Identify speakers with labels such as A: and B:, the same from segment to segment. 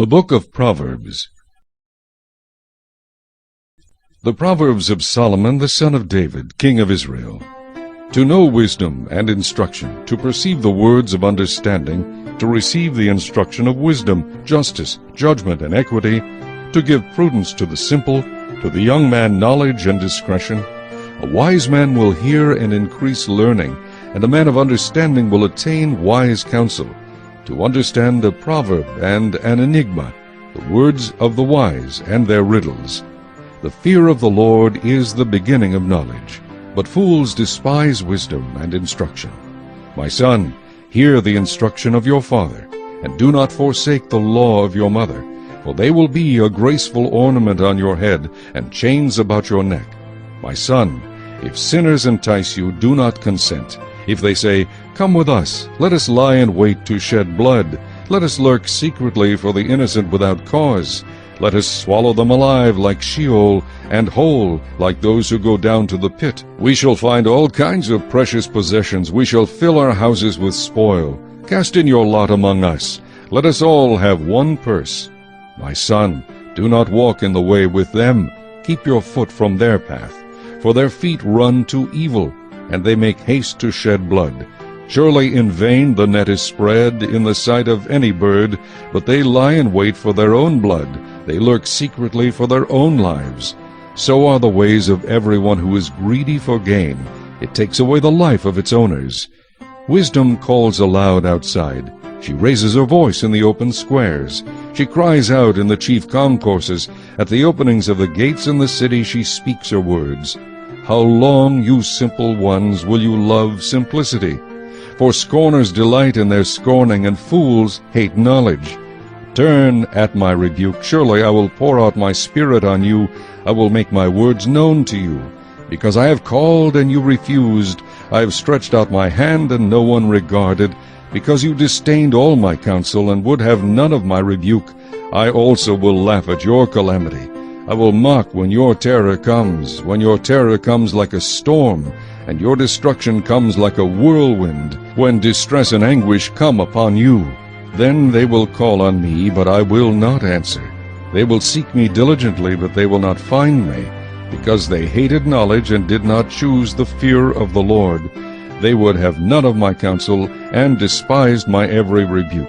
A: The Book of Proverbs. The Proverbs of Solomon the son of David, king of Israel. To know wisdom and instruction, to perceive the words of understanding, to receive the instruction of wisdom, justice, judgment, and equity, to give prudence to the simple, to the young man knowledge and discretion. A wise man will hear and increase learning, and a man of understanding will attain wise counsel. To understand a proverb and an enigma, the words of the wise and their riddles. The fear of the Lord is the beginning of knowledge, but fools despise wisdom and instruction. My son, hear the instruction of your father, and do not forsake the law of your mother, for they will be a graceful ornament on your head and chains about your neck. My son, if sinners entice you, do not consent. If they say, "Come with us, let us lie in wait to shed blood. Let us lurk secretly for the innocent without cause. Let us swallow them alive like Sheol, and whole like those who go down to the pit. We shall find all kinds of precious possessions. We shall fill our houses with spoil. Cast in your lot among us. Let us all have one purse. My son, do not walk in the way with them. Keep your foot from their path. For their feet run to evil, and they make haste to shed blood. Surely in vain the net is spread in the sight of any bird, but they lie in wait for their own blood. They lurk secretly for their own lives. So are the ways of everyone who is greedy for gain. It takes away the life of its owners. Wisdom calls aloud outside. She raises her voice in the open squares. She cries out in the chief concourses. At the openings of the gates in the city she speaks her words. How long, you simple ones, will you love simplicity? For scorners delight in their scorning, and fools hate knowledge. Turn at my rebuke. Surely I will pour out my spirit on you. I will make my words known to you. Because I have called and you refused, I have stretched out my hand and no one regarded. Because you disdained all my counsel and would have none of my rebuke, I also will laugh at your calamity. I will mock when your terror comes like a storm, and your destruction comes like a whirlwind, when distress and anguish come upon you. Then they will call on me, but I will not answer. They will seek me diligently, but they will not find me, because they hated knowledge and did not choose the fear of the Lord. They would have none of my counsel, and despised my every rebuke.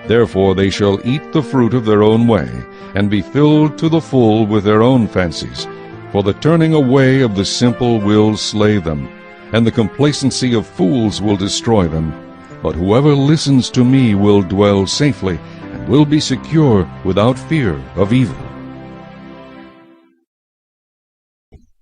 A: Therefore they shall eat the fruit of their own way, and be filled to the full with their own fancies. For the turning away of the simple will slay them, and the complacency of fools will destroy them. But whoever listens to me will dwell safely, and will be secure without fear of evil.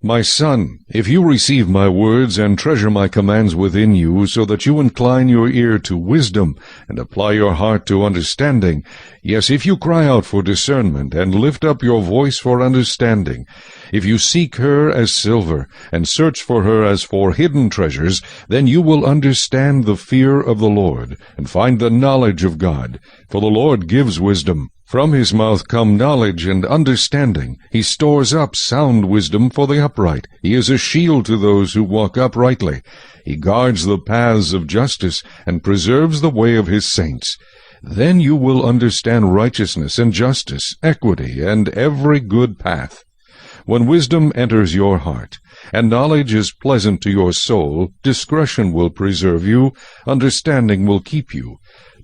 A: My son, if you receive my words and treasure my commands within you, so that you incline your ear to wisdom and apply your heart to understanding, yes, if you cry out for discernment and lift up your voice for understanding, if you seek her as silver and search for her as for hidden treasures, then you will understand the fear of the Lord and find the knowledge of God. For the Lord gives wisdom. From his mouth come knowledge and understanding. He stores up sound wisdom for the upright. He is a shield to those who walk uprightly. He guards the paths of justice and preserves the way of his saints. Then you will understand righteousness and justice, equity, and every good path. When wisdom enters your heart, and knowledge is pleasant to your soul, discretion will preserve you, understanding will keep you,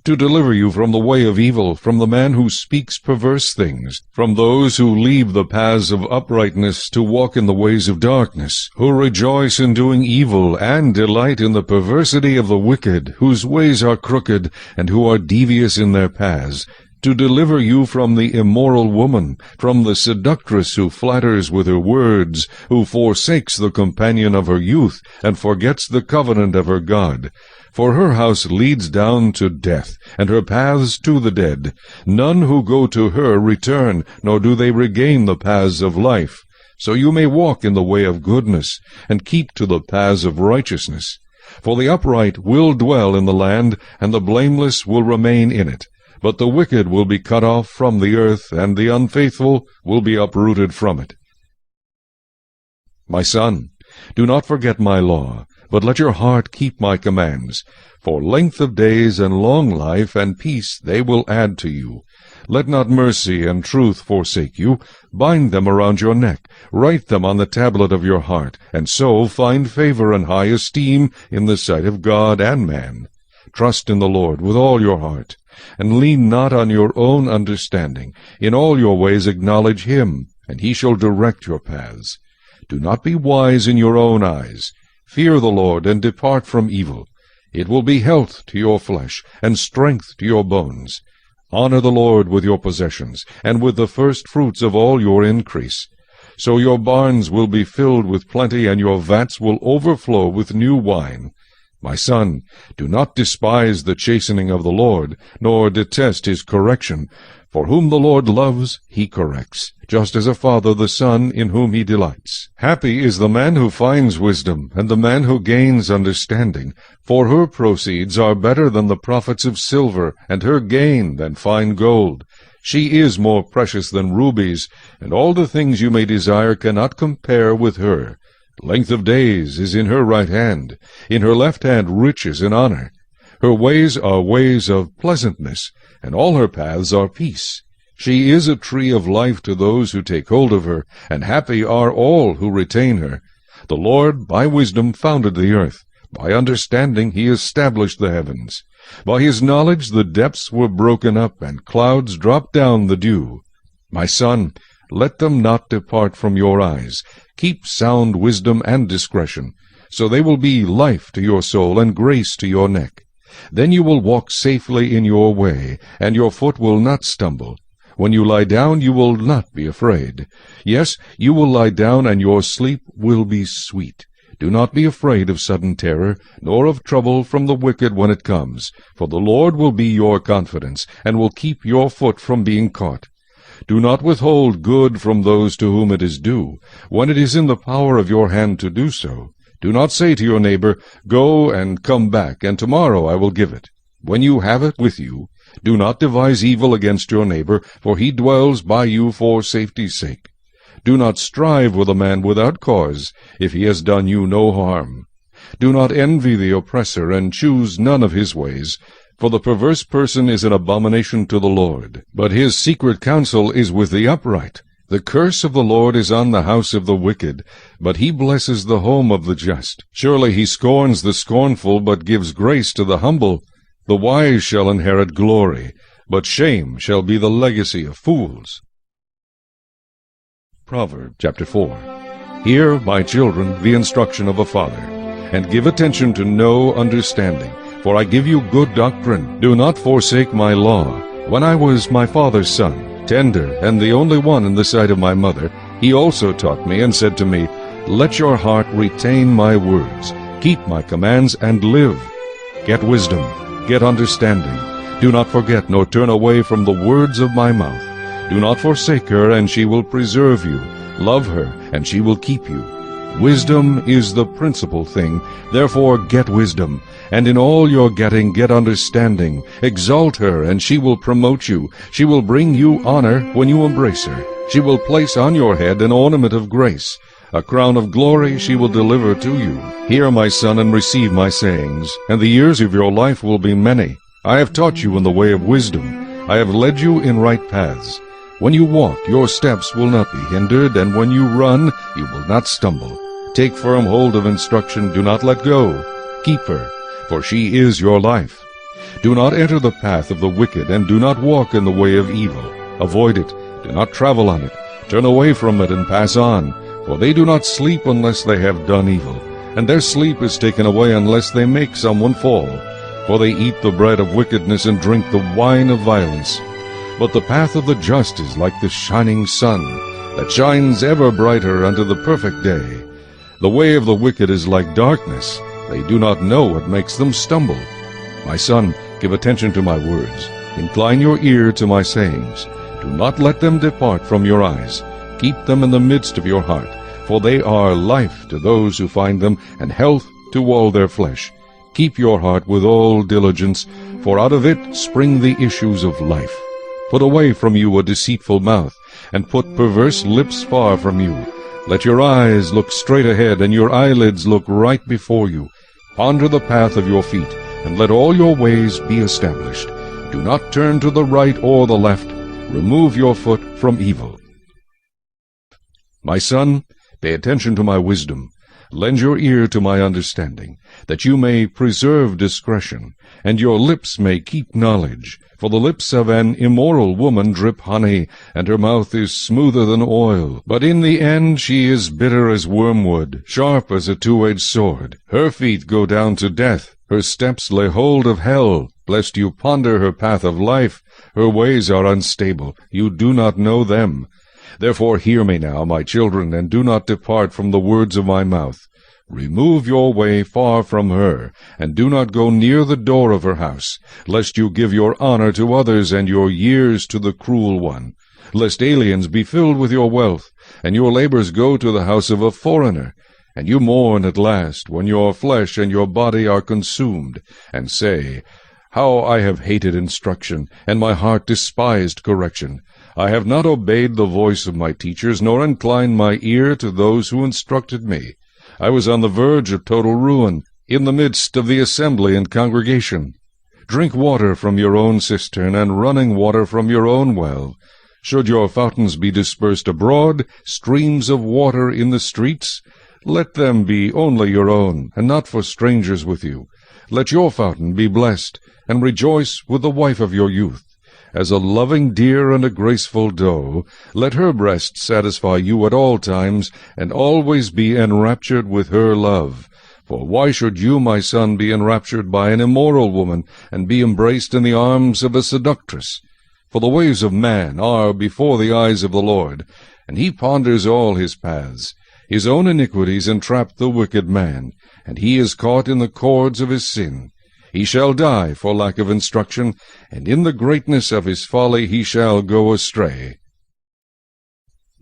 A: to deliver you from the way of evil, from the man who speaks perverse things, from those who leave the paths of uprightness to walk in the ways of darkness, who rejoice in doing evil and delight in the perversity of the wicked, whose ways are crooked, and who are devious in their paths, to deliver you from the immoral woman, from the seductress who flatters with her words, who forsakes the companion of her youth, and forgets the covenant of her God. For her house leads down to death, and her paths to the dead. None who go to her return, nor do they regain the paths of life. So you may walk in the way of goodness, and keep to the paths of righteousness. For the upright will dwell in the land, and the blameless will remain in it. But the wicked will be cut off from the earth, and the unfaithful will be uprooted from it. My son, do not forget my law, but let your heart keep my commands. For length of days and long life and peace they will add to you. Let not mercy and truth forsake you. Bind them around your neck. Write them on the tablet of your heart, and so find favor and high esteem in the sight of God and man. Trust in the Lord with all your heart, and lean not on your own understanding. In all your ways acknowledge him, and he shall direct your paths. Do not be wise in your own eyes. Fear the Lord, and depart from evil. It will be health to your flesh, and strength to your bones. Honor the Lord with your possessions, and with the first fruits of all your increase. So your barns will be filled with plenty, and your vats will overflow with new wine. My son, do not despise the chastening of the Lord, nor detest his correction. For whom the Lord loves, he corrects, just as a father the son in whom he delights. Happy is the man who finds wisdom, and the man who gains understanding. For her proceeds are better than the profits of silver, and her gain than fine gold. She is more precious than rubies, and all the things you may desire cannot compare with her. Length of days is in her right hand, in her left hand riches and honor. Her ways are ways of pleasantness, and all her paths are peace. She is a tree of life to those who take hold of her, and happy are all who retain her. The Lord by wisdom founded the earth. By understanding he established the heavens. By his knowledge the depths were broken up, and clouds dropped down the dew. My son, let them not depart from your eyes. Keep sound wisdom and discretion, so they will be life to your soul and grace to your neck. Then you will walk safely in your way, and your foot will not stumble. When you lie down, you will not be afraid. Yes, you will lie down, and your sleep will be sweet. Do not be afraid of sudden terror, nor of trouble from the wicked when it comes. For the Lord will be your confidence, and will keep your foot from being caught. Do not withhold good from those to whom it is due, when it is in the power of your hand to do so. Do not say to your neighbor, Go and come back, and tomorrow I will give it. When you have it with you, do not devise evil against your neighbor, for he dwells by you for safety's sake. Do not strive with a man without cause, if he has done you no harm. Do not envy the oppressor, and choose none of his ways. For the perverse person is an abomination to the Lord, but his secret counsel is with the upright. The curse of the Lord is on the house of the wicked, but he blesses the home of the just. Surely he scorns the scornful, but gives grace to the humble. The wise shall inherit glory, but shame shall be the legacy of fools. Proverbs chapter 4. Hear, my children, the instruction of a father, and give attention to know understanding. For I give you good doctrine. Do not forsake my law. When I was my father's son, tender, and the only one in the sight of my mother, he also taught me, and said to me, Let your heart retain my words. Keep my commands, and live. Get wisdom, get understanding. Do not forget, nor turn away from the words of my mouth. Do not forsake her, and she will preserve you. Love her, and she will keep you. Wisdom is the principal thing. Therefore get wisdom, and in all your getting get understanding. Exalt her, and she will promote you. She will bring you honor when you embrace her. She will place on your head an ornament of grace. A crown of glory she will deliver to you. Hear, my son, and receive my sayings, and the years of your life will be many. I have taught you in the way of wisdom. I have led you in right paths. When you walk, your steps will not be hindered, and when you run, you will not stumble. Take firm hold of instruction, do not let go. Keep her, for she is your life. Do not enter the path of the wicked, and do not walk in the way of evil. Avoid it, do not travel on it. Turn away from it and pass on, for they do not sleep unless they have done evil, and their sleep is taken away unless they make someone fall. For they eat the bread of wickedness and drink the wine of violence. But the path of the just is like the shining sun, that shines ever brighter unto the perfect day. The way of the wicked is like darkness. They do not know what makes them stumble. My son, give attention to my words. Incline your ear to my sayings. Do not let them depart from your eyes. Keep them in the midst of your heart, for they are life to those who find them, and health to all their flesh. Keep your heart with all diligence, for out of it spring the issues of life. Put away from you a deceitful mouth, and put perverse lips far from you. Let your eyes look straight ahead, and your eyelids look right before you. Ponder the path of your feet, and let all your ways be established. Do not turn to the right or the left. Remove your foot from evil. My son, pay attention to my wisdom. Lend your ear to my understanding, that you may preserve discretion, and your lips may keep knowledge. For the lips of an immoral woman drip honey, and her mouth is smoother than oil. But in the end she is bitter as wormwood, sharp as a two-edged sword. Her feet go down to death, her steps lay hold of hell, lest you ponder her path of life. Her ways are unstable, you do not know them. Therefore hear me now, my children, and do not depart from the words of my mouth. Remove your way far from her, and do not go near the door of her house, lest you give your honor to others and your years to the cruel one, lest aliens be filled with your wealth, and your labors go to the house of a foreigner, and you mourn at last, when your flesh and your body are consumed, and say, How I have hated instruction, and my heart despised correction. I have not obeyed the voice of my teachers, nor inclined my ear to those who instructed me. I was on the verge of total ruin, in the midst of the assembly and congregation. Drink water from your own cistern, and running water from your own well. Should your fountains be dispersed abroad, streams of water in the streets? Let them be only your own, and not for strangers with you. Let your fountain be blessed, and rejoice with the wife of your youth. As a loving deer and a graceful doe, let her breast satisfy you at all times, and always be enraptured with her love. For why should you, my son, be enraptured by an immoral woman, and be embraced in the arms of a seductress? For the ways of man are before the eyes of the Lord, and he ponders all his paths. His own iniquities entrap the wicked man, and he is caught in the cords of his sin. He shall die for lack of instruction, and in the greatness of his folly he shall go astray.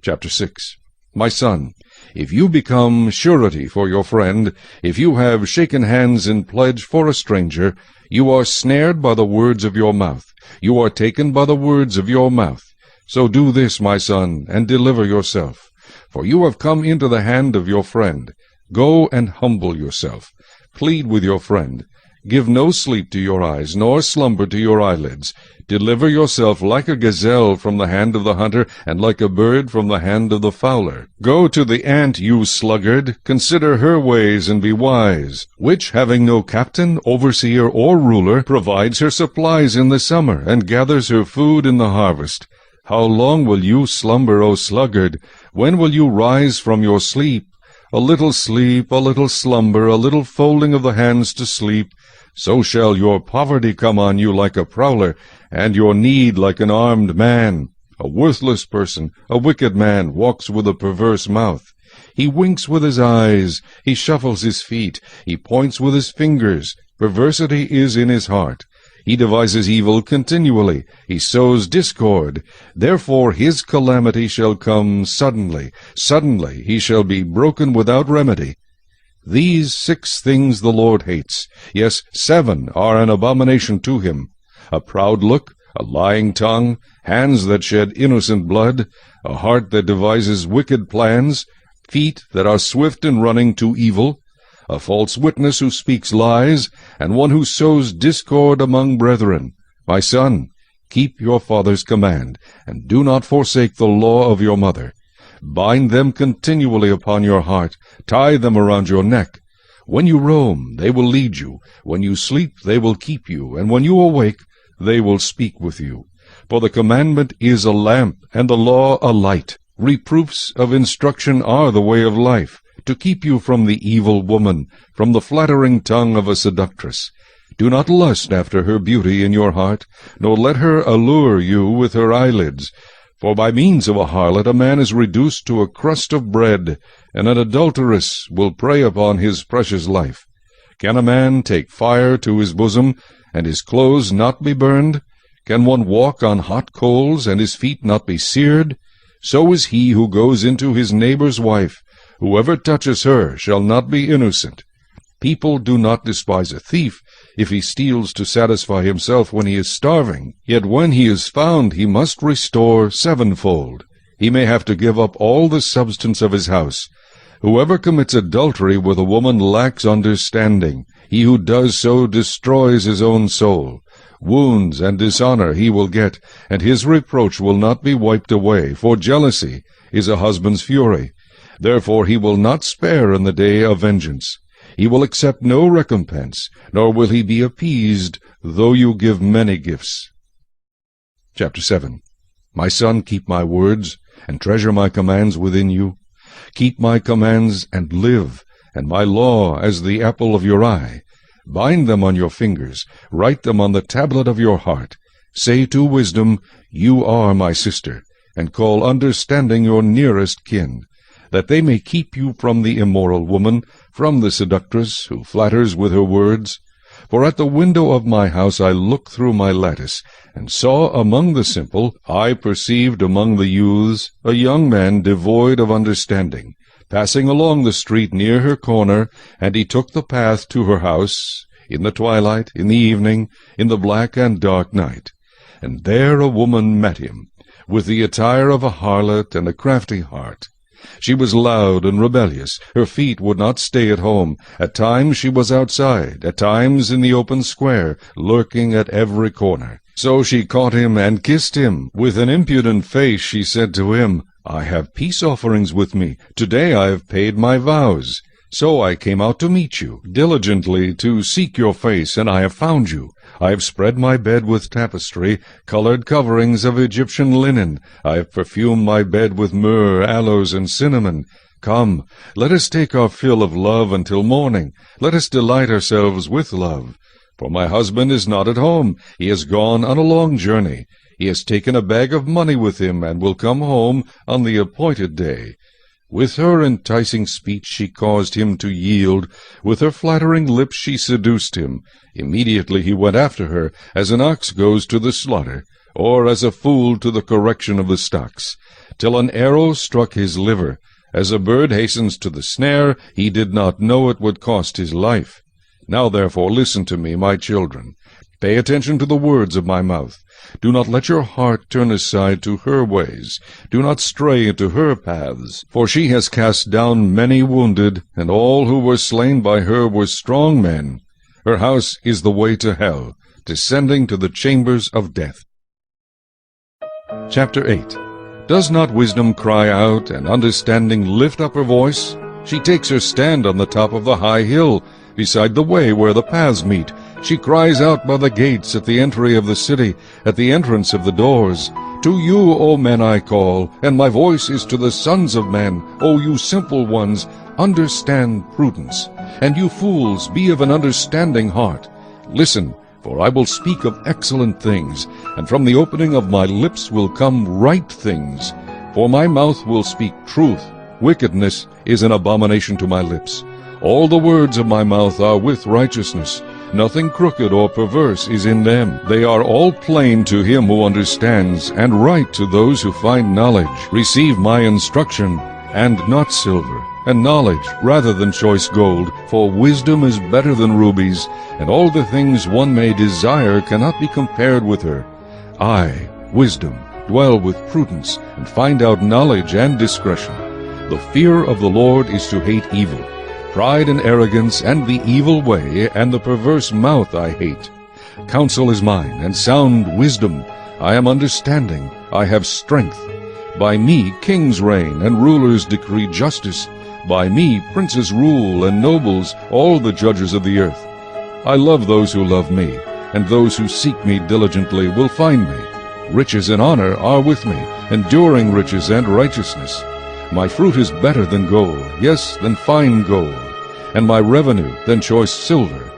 A: Chapter 6. My son, if you become surety for your friend, if you have shaken hands in pledge for a stranger, you are snared by the words of your mouth. You are taken by the words of your mouth. So do this, my son, and deliver yourself. For you have come into the hand of your friend. Go and humble yourself. Plead with your friend. Give no sleep to your eyes, nor slumber to your eyelids. Deliver yourself like a gazelle from the hand of the hunter, and like a bird from the hand of the fowler. Go to the ant, you sluggard, consider her ways, and be wise, which, having no captain, overseer, or ruler, provides her supplies in the summer, and gathers her food in the harvest. How long will you slumber, O sluggard? When will you rise from your sleep? A little sleep, a little slumber, a little folding of the hands to sleep. So shall your poverty come on you like a prowler, and your need like an armed man. A worthless person, a wicked man, walks with a perverse mouth. He winks with his eyes, he shuffles his feet, he points with his fingers. Perversity is in his heart. He devises evil continually, he sows discord. Therefore his calamity shall come suddenly. Suddenly he shall be broken without remedy. These 6 things the Lord hates. Yes, 7 are an abomination to him: a proud look, a lying tongue, hands that shed innocent blood, a heart that devises wicked plans, feet that are swift in running to evil, a false witness who speaks lies, and one who sows discord among brethren. My son, keep your father's command, and do not forsake the law of your mother. Bind them continually upon your heart, tie them around your neck. When you roam, they will lead you. When you sleep, they will keep you. And when you awake, they will speak with you. For the commandment is a lamp, and the law a light. Reproofs of instruction are the way of life, to keep you from the evil woman, from the flattering tongue of a seductress. Do not lust after her beauty in your heart, nor let her allure you with her eyelids. For by means of a harlot a man is reduced to a crust of bread, and an adulteress will prey upon his precious life. Can a man take fire to his bosom, and his clothes not be burned? Can one walk on hot coals, and his feet not be seared? So is he who goes into his neighbor's wife. Whoever touches her shall not be innocent. People do not despise a thief, if he steals to satisfy himself when he is starving. Yet when he is found, he must restore 7-fold. He may have to give up all the substance of his house. Whoever commits adultery with a woman lacks understanding. He who does so destroys his own soul. Wounds and dishonor he will get, and his reproach will not be wiped away, for jealousy is a husband's fury. Therefore he will not spare in the day of vengeance. He will accept no recompense, nor will he be appeased, though you give many gifts. Chapter 7. My son, keep my words, and treasure my commands within you. Keep my commands and live, and my law as the apple of your eye. Bind them on your fingers, write them on the tablet of your heart. Say to wisdom, You are my sister, and call understanding your nearest kin, that they may keep you from the immoral woman, from the seductress who flatters with her words. For at the window of my house I looked through my lattice, and saw among the simple, I perceived among the youths, a young man devoid of understanding, passing along the street near her corner, and he took the path to her house, in the twilight, in the evening, in the black and dark night. And there a woman met him, with the attire of a harlot and a crafty heart. She was loud and rebellious. Her feet would not stay at home. At times she was outside, at times in the open square, lurking at every corner. So she caught him and kissed him. With an impudent face she said to him, I have peace offerings with me. Today I have paid my vows. So I came out to meet you, diligently to seek your face, and I have found you. I have spread my bed with tapestry, colored coverings of Egyptian linen. I have perfumed my bed with myrrh, aloes, and cinnamon. Come, let us take our fill of love until morning. Let us delight ourselves with love. For my husband is not at home. He has gone on a long journey. He has taken a bag of money with him, and will come home on the appointed day. With her enticing speech she caused him to yield. With her flattering lips she seduced him. Immediately he went after her, as an ox goes to the slaughter, or as a fool to the correction of the stocks, till an arrow struck his liver. As a bird hastens to the snare, he did not know it would cost his life. Now therefore listen to me, my children. Pay attention to the words of my mouth. Do not let your heart turn aside to her ways. Do not stray into her paths. For she has cast down many wounded, and all who were slain by her were strong men. Her house is the way to hell, descending to the chambers of death. Chapter 8. Does not wisdom cry out, and understanding lift up her voice? She takes her stand on the top of the high hill, beside the way where the paths meet. She cries out by the gates, at the entry of the city, at the entrance of the doors. To you, O men, I call, and my voice is to the sons of men. O you simple ones, understand prudence. And you fools, be of an understanding heart. Listen, for I will speak of excellent things, and from the opening of my lips will come right things. For my mouth will speak truth. Wickedness is an abomination to my lips. All the words of my mouth are with righteousness. Nothing crooked or perverse is in them. They are all plain to him who understands, and right to those who find knowledge. Receive my instruction, and not silver, and knowledge rather than choice gold. For wisdom is better than rubies, and all the things one may desire cannot be compared with her. I, wisdom, dwell with prudence, and find out knowledge and discretion. The fear of the Lord is to hate evil. Pride and arrogance, and the evil way, and the perverse mouth I hate. Counsel is mine, and sound wisdom. I am understanding, I have strength. By me kings reign, and rulers decree justice. By me princes rule, and nobles, all the judges of the earth. I love those who love me, and those who seek me diligently will find me. Riches and honor are with me, enduring riches and righteousness. My fruit is better than gold, yes, than fine gold, and my revenue than choice silver.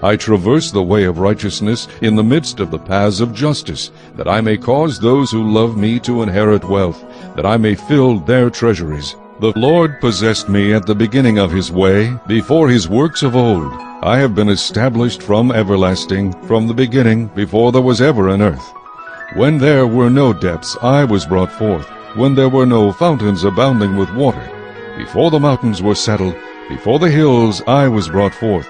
A: I traverse the way of righteousness in the midst of the paths of justice, that I may cause those who love me to inherit wealth, that I may fill their treasuries. The Lord possessed me at the beginning of his way, before his works of old. I have been established from everlasting, from the beginning, before there was ever an earth. When there were no depths, I was brought forth, when there were no fountains abounding with water. Before the mountains were settled, before the hills I was brought forth.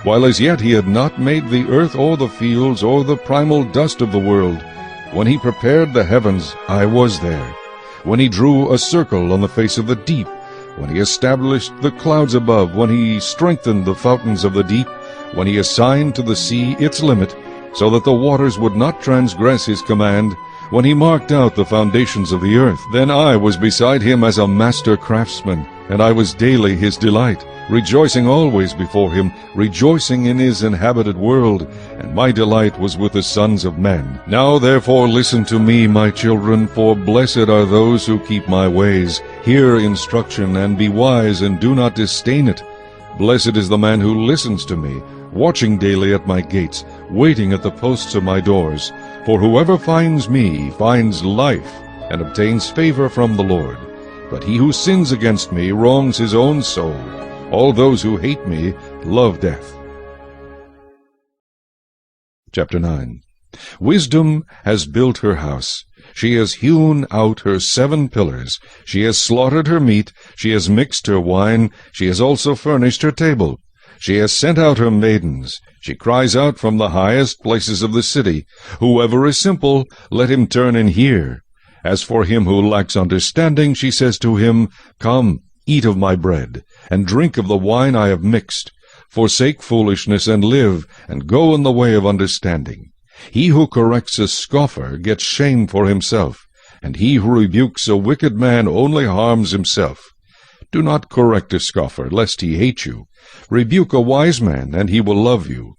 A: While as yet he had not made the earth or the fields or the primal dust of the world. When he prepared the heavens, I was there. When he drew a circle on the face of the deep, when he established the clouds above, when he strengthened the fountains of the deep, when he assigned to the sea its limit, so that the waters would not transgress his command, when he marked out the foundations of the earth. Then I was beside him as a master craftsman, and I was daily his delight, rejoicing always before him, rejoicing in his inhabited world, and my delight was with the sons of men. Now therefore listen to me, my children, for blessed are those who keep my ways. Hear instruction, and be wise, and do not disdain it. Blessed is the man who listens to me, watching daily at my gates, waiting at the posts of my doors. For whoever finds me finds life, and obtains favor from the Lord. But he who sins against me wrongs his own soul. All those who hate me love death. Chapter 9. Wisdom has built her house. She has hewn out her 7 pillars. She has slaughtered her meat. She has mixed her wine. She has also furnished her table. She has sent out her maidens. She cries out from the highest places of the city, Whoever is simple, let him turn and hear. As for him who lacks understanding, she says to him, Come, eat of my bread, and drink of the wine I have mixed. Forsake foolishness and live, and go in the way of understanding. He who corrects a scoffer gets shame for himself, and he who rebukes a wicked man only harms himself. Do not correct a scoffer, lest he hate you. Rebuke a wise man, and he will love you.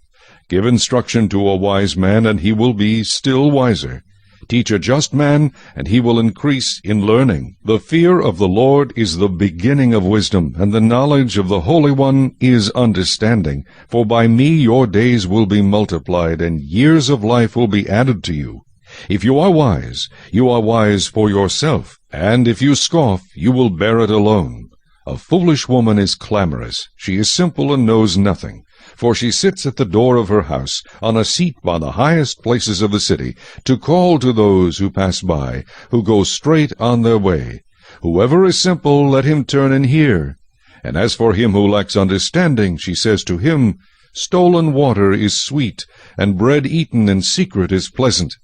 A: Give instruction to a wise man, and he will be still wiser. Teach a just man, and he will increase in learning. The fear of the Lord is the beginning of wisdom, and the knowledge of the Holy One is understanding. For by me your days will be multiplied, and years of life will be added to you. If you are wise for yourself, and if you scoff, you will bear it alone. A foolish woman is clamorous. She is simple and knows nothing. For she sits at the door of her house, on a seat by the highest places of the city, to call to those who pass by, who go straight on their way. Whoever is simple, let him turn and hear. And as for him who lacks understanding, she says to him, Stolen water is sweet, and bread eaten in secret is pleasant.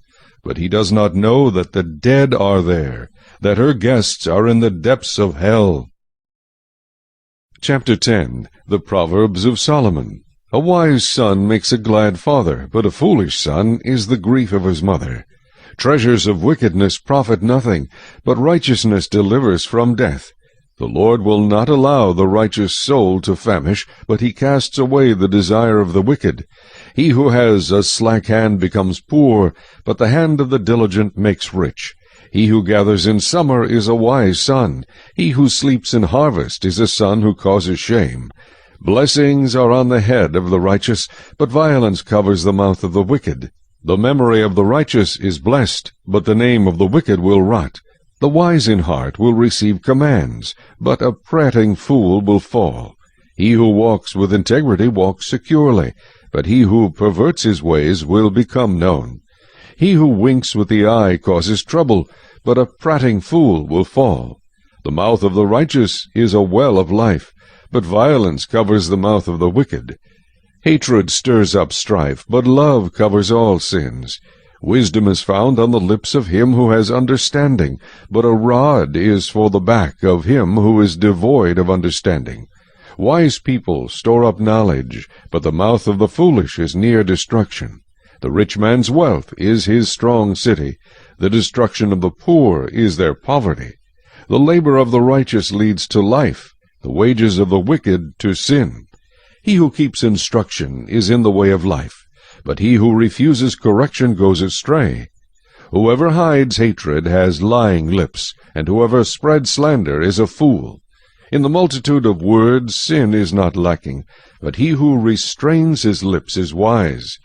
A: But he does not know that the dead are there, that her guests are in the depths of hell. Chapter 10. The Proverbs of Solomon. A wise son makes a glad father, but a foolish son is the grief of his mother. Treasures of wickedness profit nothing, but righteousness delivers from death. The Lord will not allow the righteous soul to famish, but he casts away the desire of the wicked. He who has a slack hand becomes poor, but the hand of the diligent makes rich. He who gathers in summer is a wise son. He who sleeps in harvest is a son who causes shame. Blessings are on the head of the righteous, but violence covers the mouth of the wicked. The memory of the righteous is blessed, but the name of the wicked will rot. The wise in heart will receive commands, but a prating fool will fall. He who walks with integrity walks securely, but he who perverts his ways will become known. He who winks with the eye causes trouble, but a prating fool will fall. The mouth of the righteous is a well of life, but violence covers the mouth of the wicked. Hatred stirs up strife, but love covers all sins. Wisdom is found on the lips of him who has understanding, but a rod is for the back of him who is devoid of understanding. Wise people store up knowledge, but the mouth of the foolish is near destruction. The rich man's wealth is his strong city. The destruction of the poor is their poverty. The labor of the righteous leads to life, the wages of the wicked to sin. He who keeps instruction is in the way of life, but he who refuses correction goes astray. Whoever hides hatred has lying lips, and whoever spreads slander is a fool. In the multitude of words sin is not lacking, but he who restrains his lips is wise.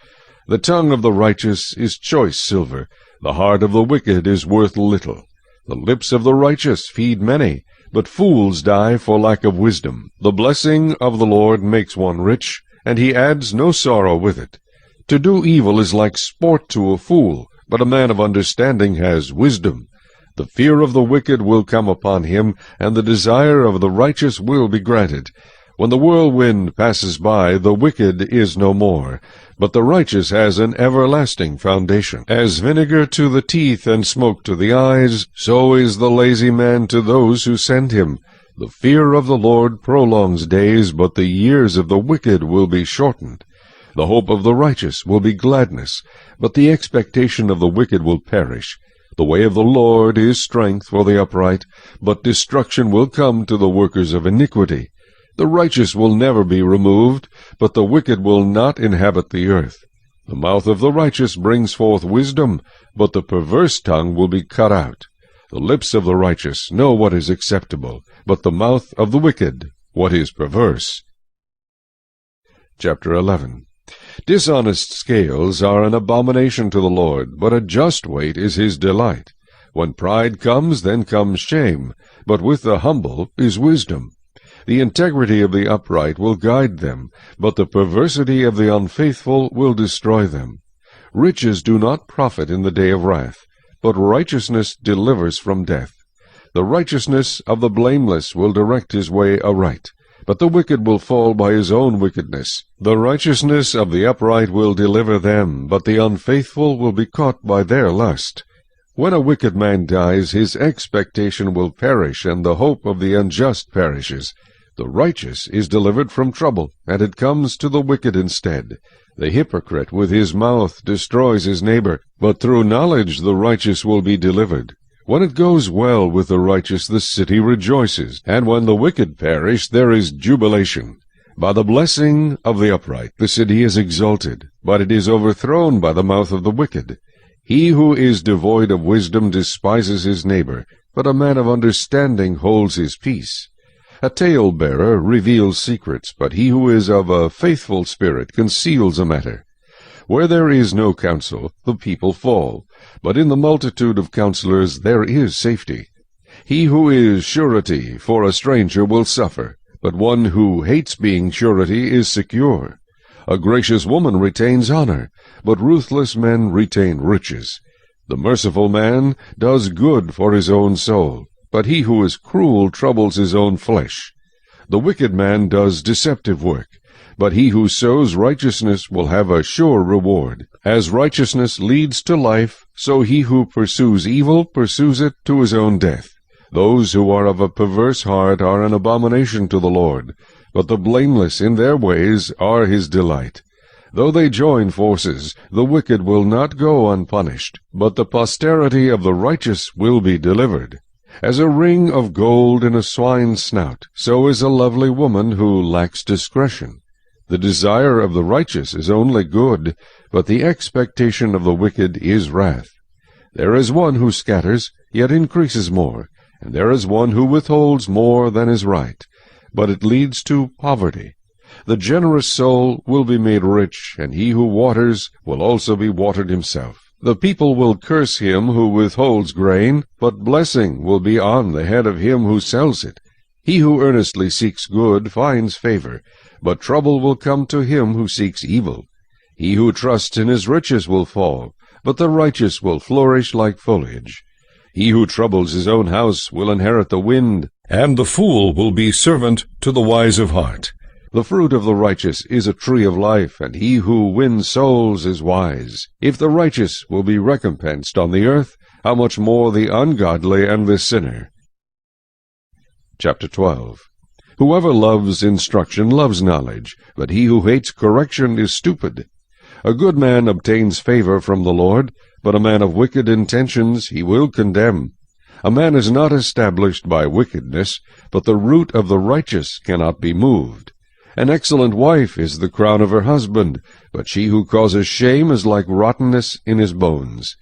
A: The tongue of the righteous is choice silver, the heart of the wicked is worth little. The lips of the righteous feed many, but fools die for lack of wisdom. The blessing of the Lord makes one rich, and he adds no sorrow with it. To do evil is like sport to a fool, but a man of understanding has wisdom. The fear of the wicked will come upon him, and the desire of the righteous will be granted. When the whirlwind passes by, the wicked is no more, but the righteous has an everlasting foundation. As vinegar to the teeth and smoke to the eyes, so is the lazy man to those who send him. The fear of the Lord prolongs days, but the years of the wicked will be shortened. The hope of the righteous will be gladness, but the expectation of the wicked will perish. The way of the Lord is strength for the upright, but destruction will come to the workers of iniquity. The righteous will never be removed, but the wicked will not inhabit the earth. The mouth of the righteous brings forth wisdom, but the perverse tongue will be cut out. The lips of the righteous know what is acceptable, but the mouth of the wicked what is perverse. Chapter 11. Dishonest scales are an abomination to the Lord, but a just weight is his delight. When pride comes, then comes shame, but with the humble is wisdom. The integrity of the upright will guide them, but the perversity of the unfaithful will destroy them. Riches do not profit in the day of wrath, but righteousness delivers from death. The righteousness of the blameless will direct his way aright, but the wicked will fall by his own wickedness. The righteousness of the upright will deliver them, but the unfaithful will be caught by their lust. When a wicked man dies, his expectation will perish, and the hope of the unjust perishes. The righteous is delivered from trouble, and it comes to the wicked instead. The hypocrite with his mouth destroys his neighbor, but through knowledge the righteous will be delivered. When it goes well with the righteous, the city rejoices, and when the wicked perish, there is jubilation. By the blessing of the upright the city is exalted, but it is overthrown by the mouth of the wicked. He who is devoid of wisdom despises his neighbor, but a man of understanding holds his peace. A tale-bearer reveals secrets, but he who is of a faithful spirit conceals a matter. Where there is no counsel, the people fall, but in the multitude of counselors there is safety. He who is surety for a stranger will suffer, but one who hates being surety is secure. A gracious woman retains honor, but ruthless men retain riches. The merciful man does good for his own soul, but he who is cruel troubles his own flesh. The wicked man does deceptive work, but he who sows righteousness will have a sure reward. As righteousness leads to life, so he who pursues evil pursues it to his own death. Those who are of a perverse heart are an abomination to the Lord, but the blameless in their ways are his delight. Though they join forces, the wicked will not go unpunished, but the posterity of the righteous will be delivered. As a ring of gold in a swine's snout, so is a lovely woman who lacks discretion. The desire of the righteous is only good, but the expectation of the wicked is wrath. There is one who scatters, yet increases more, and there is one who withholds more than is right, but it leads to poverty. The generous soul will be made rich, and he who waters will also be watered himself. The people will curse him who withholds grain, but blessing will be on the head of him who sells it. He who earnestly seeks good finds favor, but trouble will come to him who seeks evil. He who trusts in his riches will fall, but the righteous will flourish like foliage. He who troubles his own house will inherit the wind, and the fool will be servant to the wise of heart. The fruit of the righteous is a tree of life, and he who wins souls is wise. If the righteous will be recompensed on the earth, how much more the ungodly and the sinner? Chapter 12. Whoever loves instruction loves knowledge, but he who hates correction is stupid. A good man obtains favor from the Lord, but a man of wicked intentions he will condemn. A man is not established by wickedness, but the root of the righteous cannot be moved. An excellent wife is the crown of her husband, but she who causes shame is like rottenness in his bones.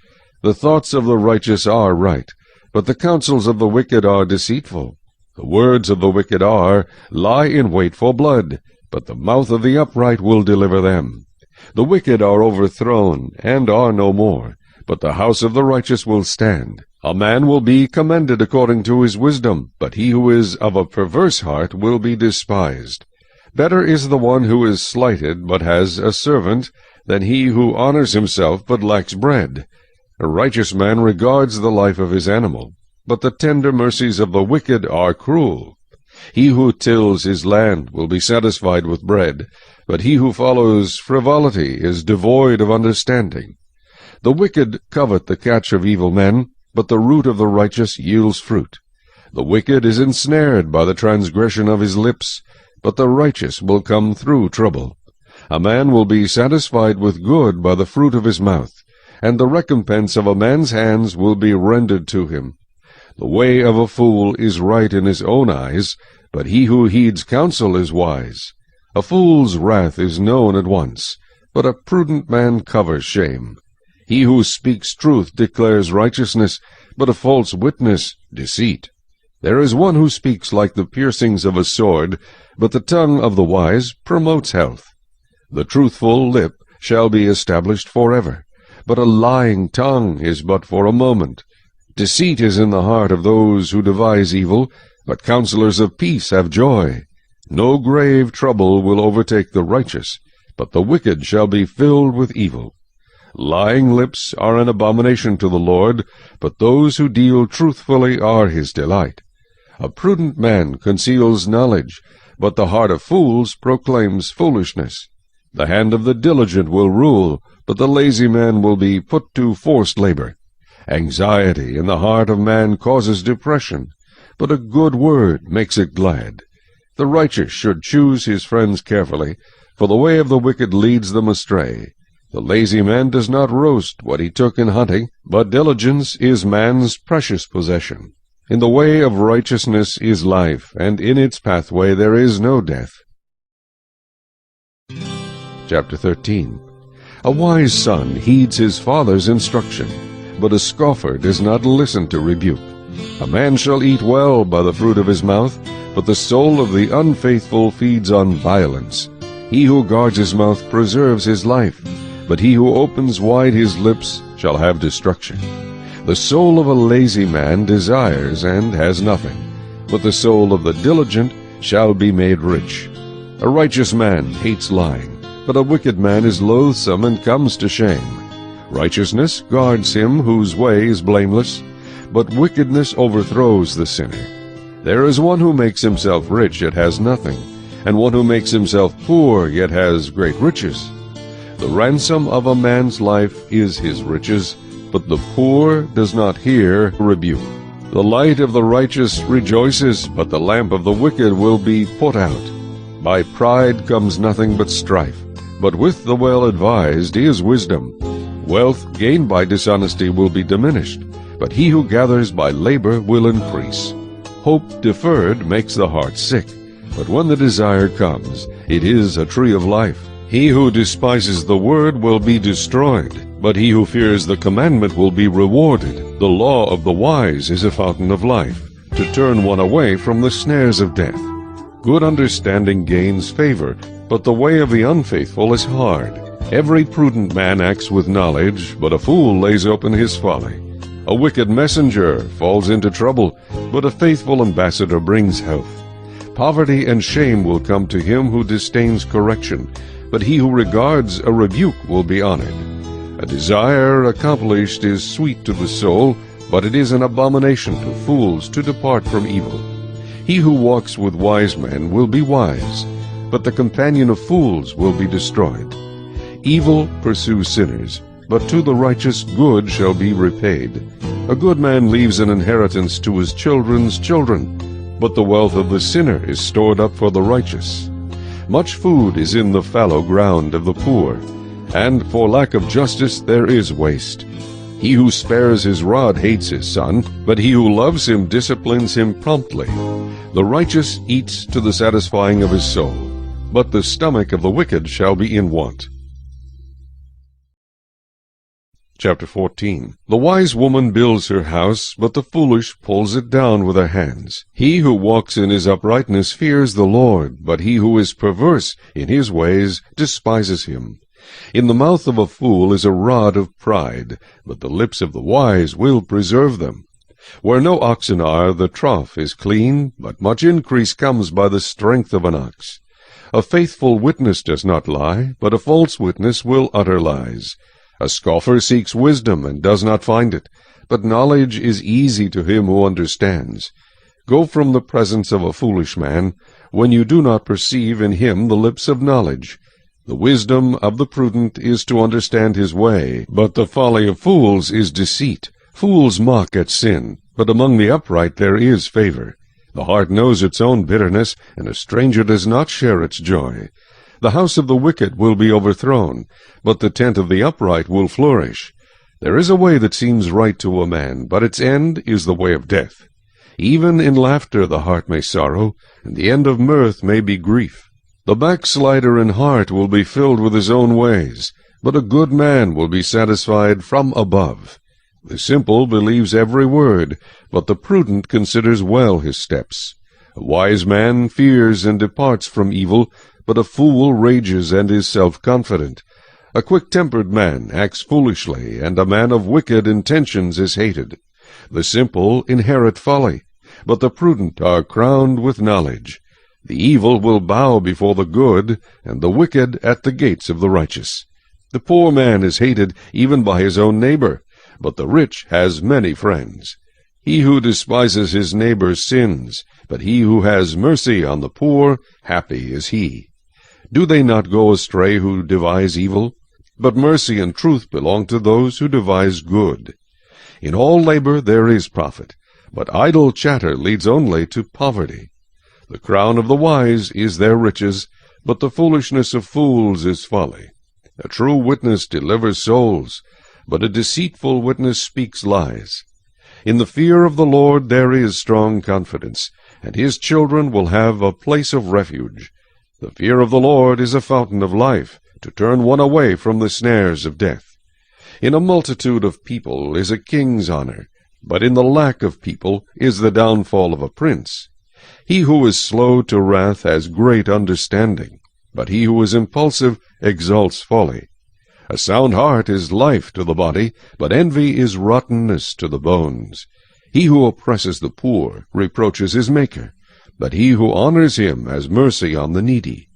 A: The thoughts of the righteous are right, but the counsels of the wicked are deceitful. The words of the wicked lie in wait for blood, but the mouth of the upright will deliver them. The wicked are overthrown, and are no more, but the house of the righteous will stand. A man will be commended according to his wisdom, but he who is of a perverse heart will be despised. Better is the one who is slighted, but has a servant, than he who honors himself, but lacks bread. A righteous man regards the life of his animal, but the tender mercies of the wicked are cruel. He who tills his land will be satisfied with bread, but he who follows frivolity is devoid of understanding. The wicked covet the catch of evil men, but the root of the righteous yields fruit. The wicked is ensnared by the transgression of his lips, but the righteous will come through trouble. A man will be satisfied with good by the fruit of his mouth, and the recompense of a man's hands will be rendered to him. The way of a fool is right in his own eyes, but he who heeds counsel is wise. A fool's wrath is known at once, but a prudent man covers shame. He who speaks truth declares righteousness, but a false witness deceit. There is one who speaks like the piercings of a sword, but the tongue of the wise promotes health. The truthful lip shall be established forever, but a lying tongue is but for a moment. Deceit is in the heart of those who devise evil, but counselors of peace have joy. No grave trouble will overtake the righteous, but the wicked shall be filled with evil. Lying lips are an abomination to the Lord, but those who deal truthfully are his delight. A prudent man conceals knowledge, but the heart of fools proclaims foolishness. The hand of the diligent will rule, but the lazy man will be put to forced labor. Anxiety in the heart of man causes depression, but a good word makes it glad. The righteous should choose his friends carefully, for the way of the wicked leads them astray. The lazy man does not roast what he took in hunting, but diligence is man's precious possession. In the way of righteousness is life, and in its pathway there is no death. Chapter 13. A wise son heeds his father's instruction, but a scoffer does not listen to rebuke. A man shall eat well by the fruit of his mouth, but the soul of the unfaithful feeds on violence. He who guards his mouth preserves his life, but he who opens wide his lips shall have destruction. The soul of a lazy man desires and has nothing, but the soul of the diligent shall be made rich. A righteous man hates lying, but a wicked man is loathsome and comes to shame. Righteousness guards him whose way is blameless, but wickedness overthrows the sinner. There is one who makes himself rich yet has nothing, and one who makes himself poor yet has great riches. The ransom of a man's life is his riches, but the poor does not hear rebuke. The light of the righteous rejoices, but the lamp of the wicked will be put out. By pride comes nothing but strife, but with the well-advised is wisdom. Wealth gained by dishonesty will be diminished, but he who gathers by labor will increase. Hope deferred makes the heart sick, but when the desire comes, it is a tree of life. He who despises the word will be destroyed, but he who fears the commandment will be rewarded. The law of the wise is a fountain of life, to turn one away from the snares of death. Good understanding gains favor, but the way of the unfaithful is hard. Every prudent man acts with knowledge, but a fool lays open his folly. A wicked messenger falls into trouble, but a faithful ambassador brings health. Poverty and shame will come to him who disdains correction, but he who regards a rebuke will be honored. A desire accomplished is sweet to the soul, but it is an abomination to fools to depart from evil. He who walks with wise men will be wise, but the companion of fools will be destroyed. Evil pursues sinners, but to the righteous good shall be repaid. A good man leaves an inheritance to his children's children, but the wealth of the sinner is stored up for the righteous. Much food is in the fallow ground of the poor, and for lack of justice there is waste. He who spares his rod hates his son, but he who loves him disciplines him promptly. The righteous eats to the satisfying of his soul, but the stomach of the wicked shall be in want. Chapter 14. The wise woman builds her house, but the foolish pulls it down with her hands. He who walks in his uprightness fears the Lord, but he who is perverse in his ways despises him. In the mouth of a fool is a rod of pride, but the lips of the wise will preserve them. Where no oxen are, the trough is clean, but much increase comes by the strength of an ox. A faithful witness does not lie, but a false witness will utter lies. A scoffer seeks wisdom and does not find it, but knowledge is easy to him who understands. Go from the presence of a foolish man, when you do not perceive in him the lips of knowledge. The wisdom of the prudent is to understand his way, but the folly of fools is deceit. Fools mock at sin, but among the upright there is favor. The heart knows its own bitterness, and a stranger does not share its joy.
B: The house of the wicked will be overthrown, but the tent of the upright will flourish. There is a way that seems right to a man, but its end is the way of death. Even in laughter the heart may sorrow, and the end of mirth may be grief. The backslider in heart will be filled with his own ways, but a good man will be satisfied from above. The simple believes every word, but the prudent considers well his steps. A wise man fears and departs from evil, but a fool rages and is self-confident. A quick-tempered man acts foolishly, and a man of wicked intentions is hated. The simple inherit folly, but the prudent are crowned with knowledge. The evil will bow before the good, and the wicked at the gates of the righteous. The poor man is hated even by his own neighbor, but the rich has many friends. He who despises his neighbor sins, but he who has mercy on the poor, happy is he. Do they not go astray who devise evil? But mercy and truth belong to those who devise good. In all labor there is profit, but idle chatter leads only to poverty. The crown of the wise is their riches, but the foolishness of fools is folly. A true witness delivers souls, but a deceitful witness speaks lies. In the fear of the Lord there is strong confidence, and his children will have a place of refuge. The fear of the Lord is a fountain of life, to turn one away from the snares of death. In a multitude of people is a king's honor, but in the lack of people is the downfall of a prince. He who is slow to wrath has great understanding, but he who is impulsive exalts folly. A sound heart is life to the body, but envy is rottenness to the bones. He who oppresses the poor reproaches his Maker, but he who honors him has mercy on the needy.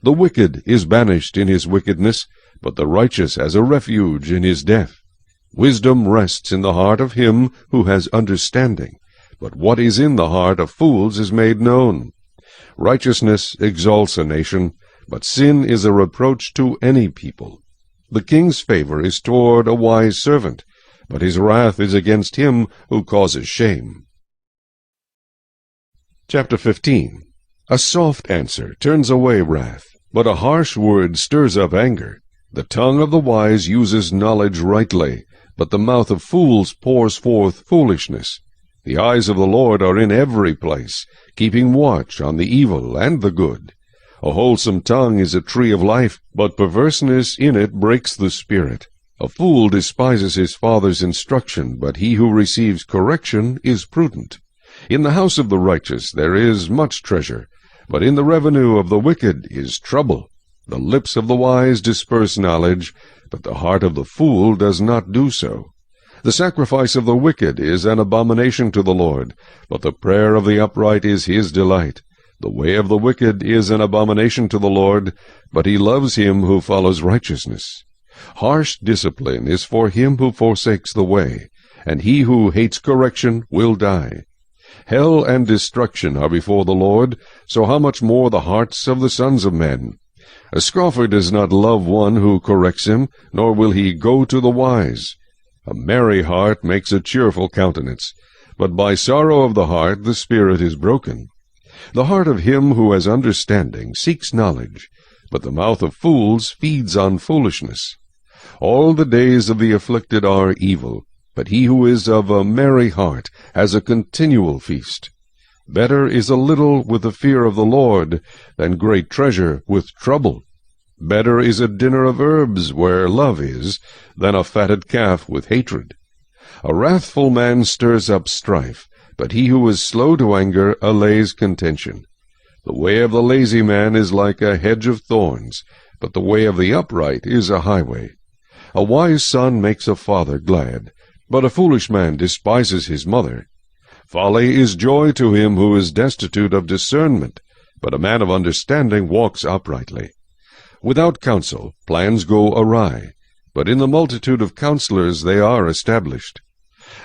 B: The wicked is banished in his wickedness, but the righteous has a refuge in his death. Wisdom rests in the heart of him who has understanding, but what is in the heart of fools is made known. Righteousness exalts a nation, but sin is a reproach to any people. The king's favor is toward a wise servant, but his wrath is against him who causes shame. Chapter 15. A soft answer turns away wrath, but a harsh word stirs up anger. The tongue of the wise uses knowledge rightly, but the mouth of fools pours forth foolishness. The eyes of the Lord are in every place, keeping watch on the evil and the good. A wholesome tongue is a tree of life, but perverseness in it breaks the spirit. A fool despises his father's instruction, but he who receives correction is prudent. In the house of the righteous there is much treasure, but in the revenue of the wicked is trouble. The lips of the wise disperse knowledge, but the heart of the fool does not do so. The sacrifice of the wicked is an abomination to the Lord, but the prayer of the upright is his delight. The way of the wicked is an abomination to the Lord, but he loves him who follows righteousness. Harsh discipline is for him who forsakes the way, and he who hates correction will die. Hell and destruction are before the Lord, so how much more the hearts of the sons of men? A scoffer does not love one who corrects him, nor will he go to the wise. A merry heart makes a cheerful countenance, but by sorrow of the heart the spirit is broken. The heart of him who has understanding seeks knowledge, but the mouth of fools feeds on foolishness. All the days of the afflicted are evil, but he who is of a merry heart has a continual feast. Better is a little with the fear of the Lord than great treasure with trouble. Better is a dinner of herbs where love is than a fatted calf with hatred. A wrathful man stirs up strife, but he who is slow to anger allays contention. The way of the lazy man is like a hedge of thorns, but the way of the upright is a highway. A wise son makes a father glad, but a foolish man despises his mother. Folly is joy to him who is destitute of discernment, but a man of understanding walks uprightly. Without counsel plans go awry, but in the multitude of counselors they are established.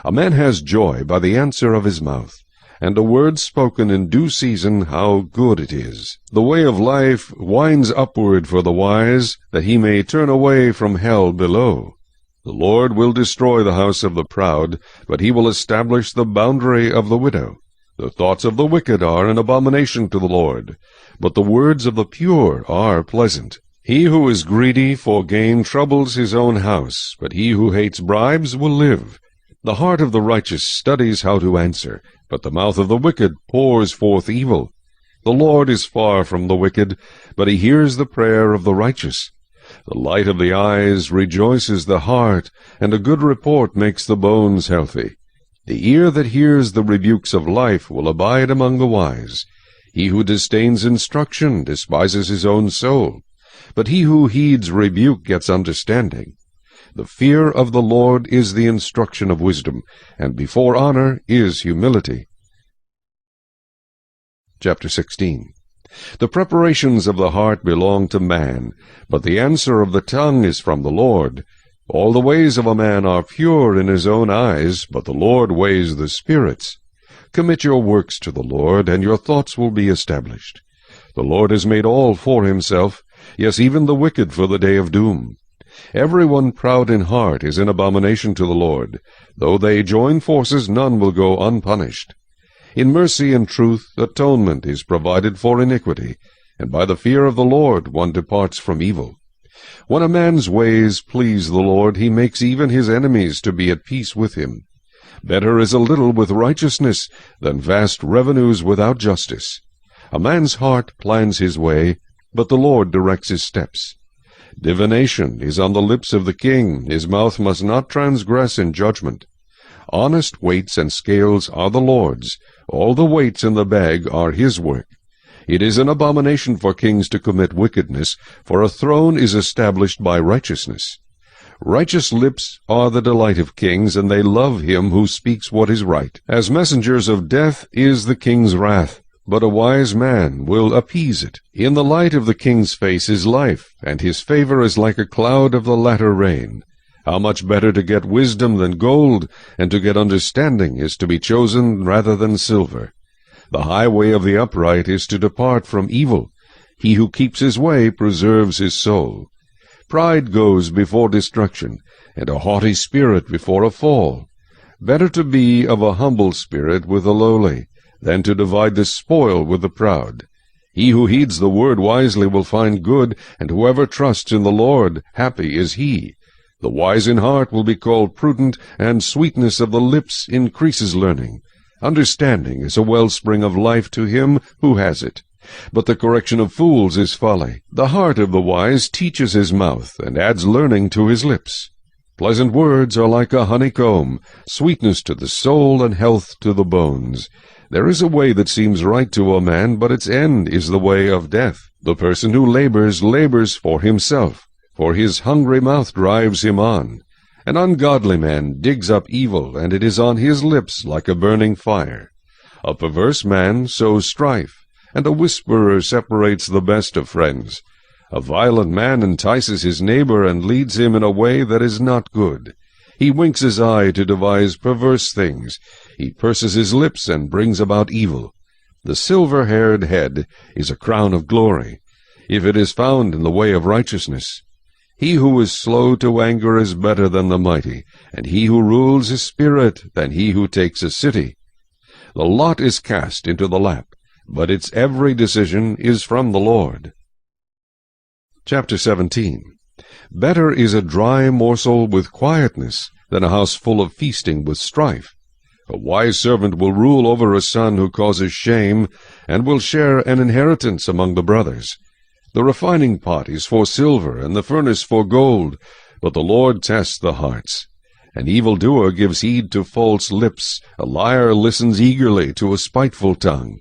B: A man has joy by the answer of his mouth, and a word spoken in due season how good it is. The way of life winds upward for the wise, that he may turn away from hell below. The Lord will destroy the house of the proud, but he will establish the boundary of the widow. The thoughts of the wicked are an abomination to the Lord, but the words of the pure are pleasant. He who is greedy for gain troubles his own house, but he who hates bribes will live. The heart of the righteous studies how to answer, but the mouth of the wicked pours forth evil. The Lord is far from the wicked, but he hears the prayer of the righteous. The light of the eyes rejoices the heart, and a good report makes the bones healthy. The ear that hears the rebukes of life will abide among the wise. He who disdains instruction despises his own soul, but he who heeds rebuke gets understanding. The fear of the Lord is the instruction of wisdom, and before honor is humility. Chapter 16. The preparations of the heart belong to man, but the answer of the tongue is from the Lord. All the ways of a man are pure in his own eyes, but the Lord weighs the spirits. Commit your works to the Lord, and your thoughts will be established. The Lord has made all for himself, yes, even the wicked for the day of doom. Everyone proud in heart is an abomination to the Lord. Though they join forces, none will go unpunished. In mercy and truth atonement is provided for iniquity, and by the fear of the Lord one departs from evil. When a man's ways please the Lord, he makes even his enemies to be at peace with him. Better is a little with righteousness than vast revenues without justice. A man's heart plans his way, but the Lord directs his steps. Divination is on the lips of the king, his mouth must not transgress in judgment. Honest weights and scales are the Lord's, all the weights in the bag are his work. It is an abomination for kings to commit wickedness, for a throne is established by righteousness. Righteous lips are the delight of kings, and they love him who speaks what is right. As messengers of death is the king's wrath, but a wise man will appease it. In the light of the king's face is life, and his favor is like a cloud of the latter rain. How much better to get wisdom than gold, and to get understanding is to be chosen rather than silver. The highway of the upright is to depart from evil. He who keeps his way preserves his soul. Pride goes before destruction, and a haughty spirit before a fall. Better to be of a humble spirit with the lowly, than to divide the spoil with the proud. He who heeds the word wisely will find good, and whoever trusts in the Lord, happy is he. The wise in heart will be called prudent, and sweetness of the lips increases learning. Understanding is a wellspring of life to him who has it. But the correction of fools is folly. The heart of the wise teaches his mouth, and adds learning to his lips. Pleasant words are like a honeycomb, sweetness to the soul and health to the bones. There is a way that seems right to a man, but its end is the way of death. The person who labors for himself, for his hungry mouth drives him on. An ungodly man digs up evil, and it is on his lips like a burning fire. A perverse man sows strife, and a whisperer separates the best of friends. A violent man entices his neighbor and leads him in a way that is not good. He winks his eye to devise perverse things. He purses his lips and brings about evil. The silver-haired head is a crown of glory, if it is found in the way of righteousness. He who is slow to anger is better than the mighty, and he who rules his spirit than he who takes a city. The lot is cast into the lap, but its every decision is from the Lord. Chapter 17. Better is a dry morsel with quietness than a house full of feasting with strife. A wise servant will rule over a son who causes shame, and will share an inheritance among the brothers. The refining pot is for silver, and the furnace for gold, but the Lord tests the hearts. An evildoer gives heed to false lips, a liar listens eagerly to a spiteful tongue.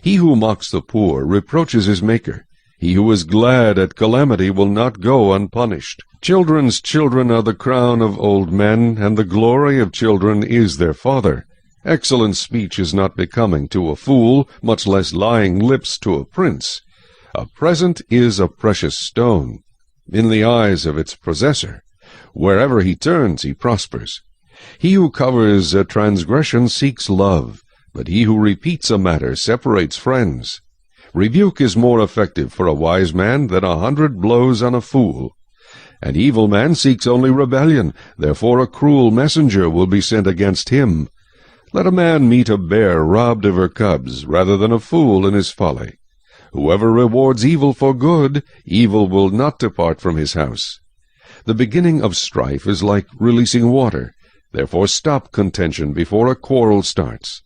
B: He who mocks the poor reproaches his Maker. He who is glad at calamity will not go unpunished. Children's children are the crown of old men, and the glory of children is their father. Excellent speech is not becoming to a fool, much less lying lips to a prince. A present is a precious stone in the eyes of its possessor. Wherever he turns, he prospers. He who covers a transgression seeks love, but he who repeats a matter separates friends. Rebuke is more effective for a wise man than 100 blows on a fool. An evil man seeks only rebellion, therefore a cruel messenger will be sent against him. Let a man meet a bear robbed of her cubs, rather than a fool in his folly. Whoever rewards evil for good, evil will not depart from his house. The beginning of strife is like releasing water. Therefore stop contention before a quarrel starts.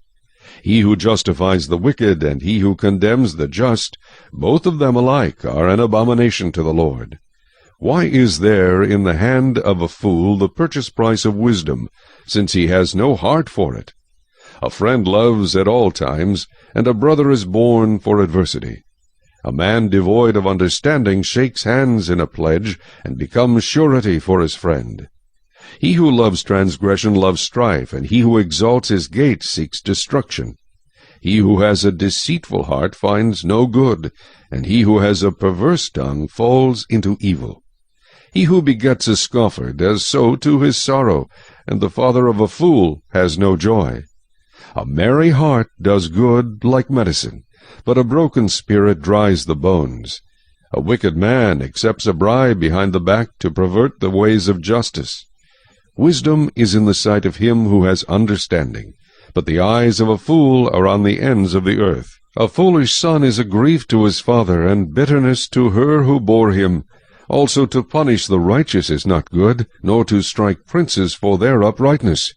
B: He who justifies the wicked and he who condemns the just, both of them alike are an abomination to the Lord. Why is there in the hand of a fool the purchase price of wisdom, since he has no heart for it? A friend loves at all times, and a brother is born for adversity. A man devoid of understanding shakes hands in a pledge, and becomes surety for his friend. He who loves transgression loves strife, and he who exalts his gate seeks destruction. He who has a deceitful heart finds no good, and he who has a perverse tongue falls into evil. He who begets a scoffer does so to his sorrow, and the father of a fool has no joy. A merry heart does good like medicine, but a broken spirit dries the bones. A wicked man accepts a bribe behind the back to pervert the ways of justice. Wisdom is in the sight of him who has understanding, but the eyes of a fool are on the ends of the earth. A foolish son is a grief to his father, and bitterness to her who bore him. Also to punish the righteous is not good, nor to strike princes for their uprightness.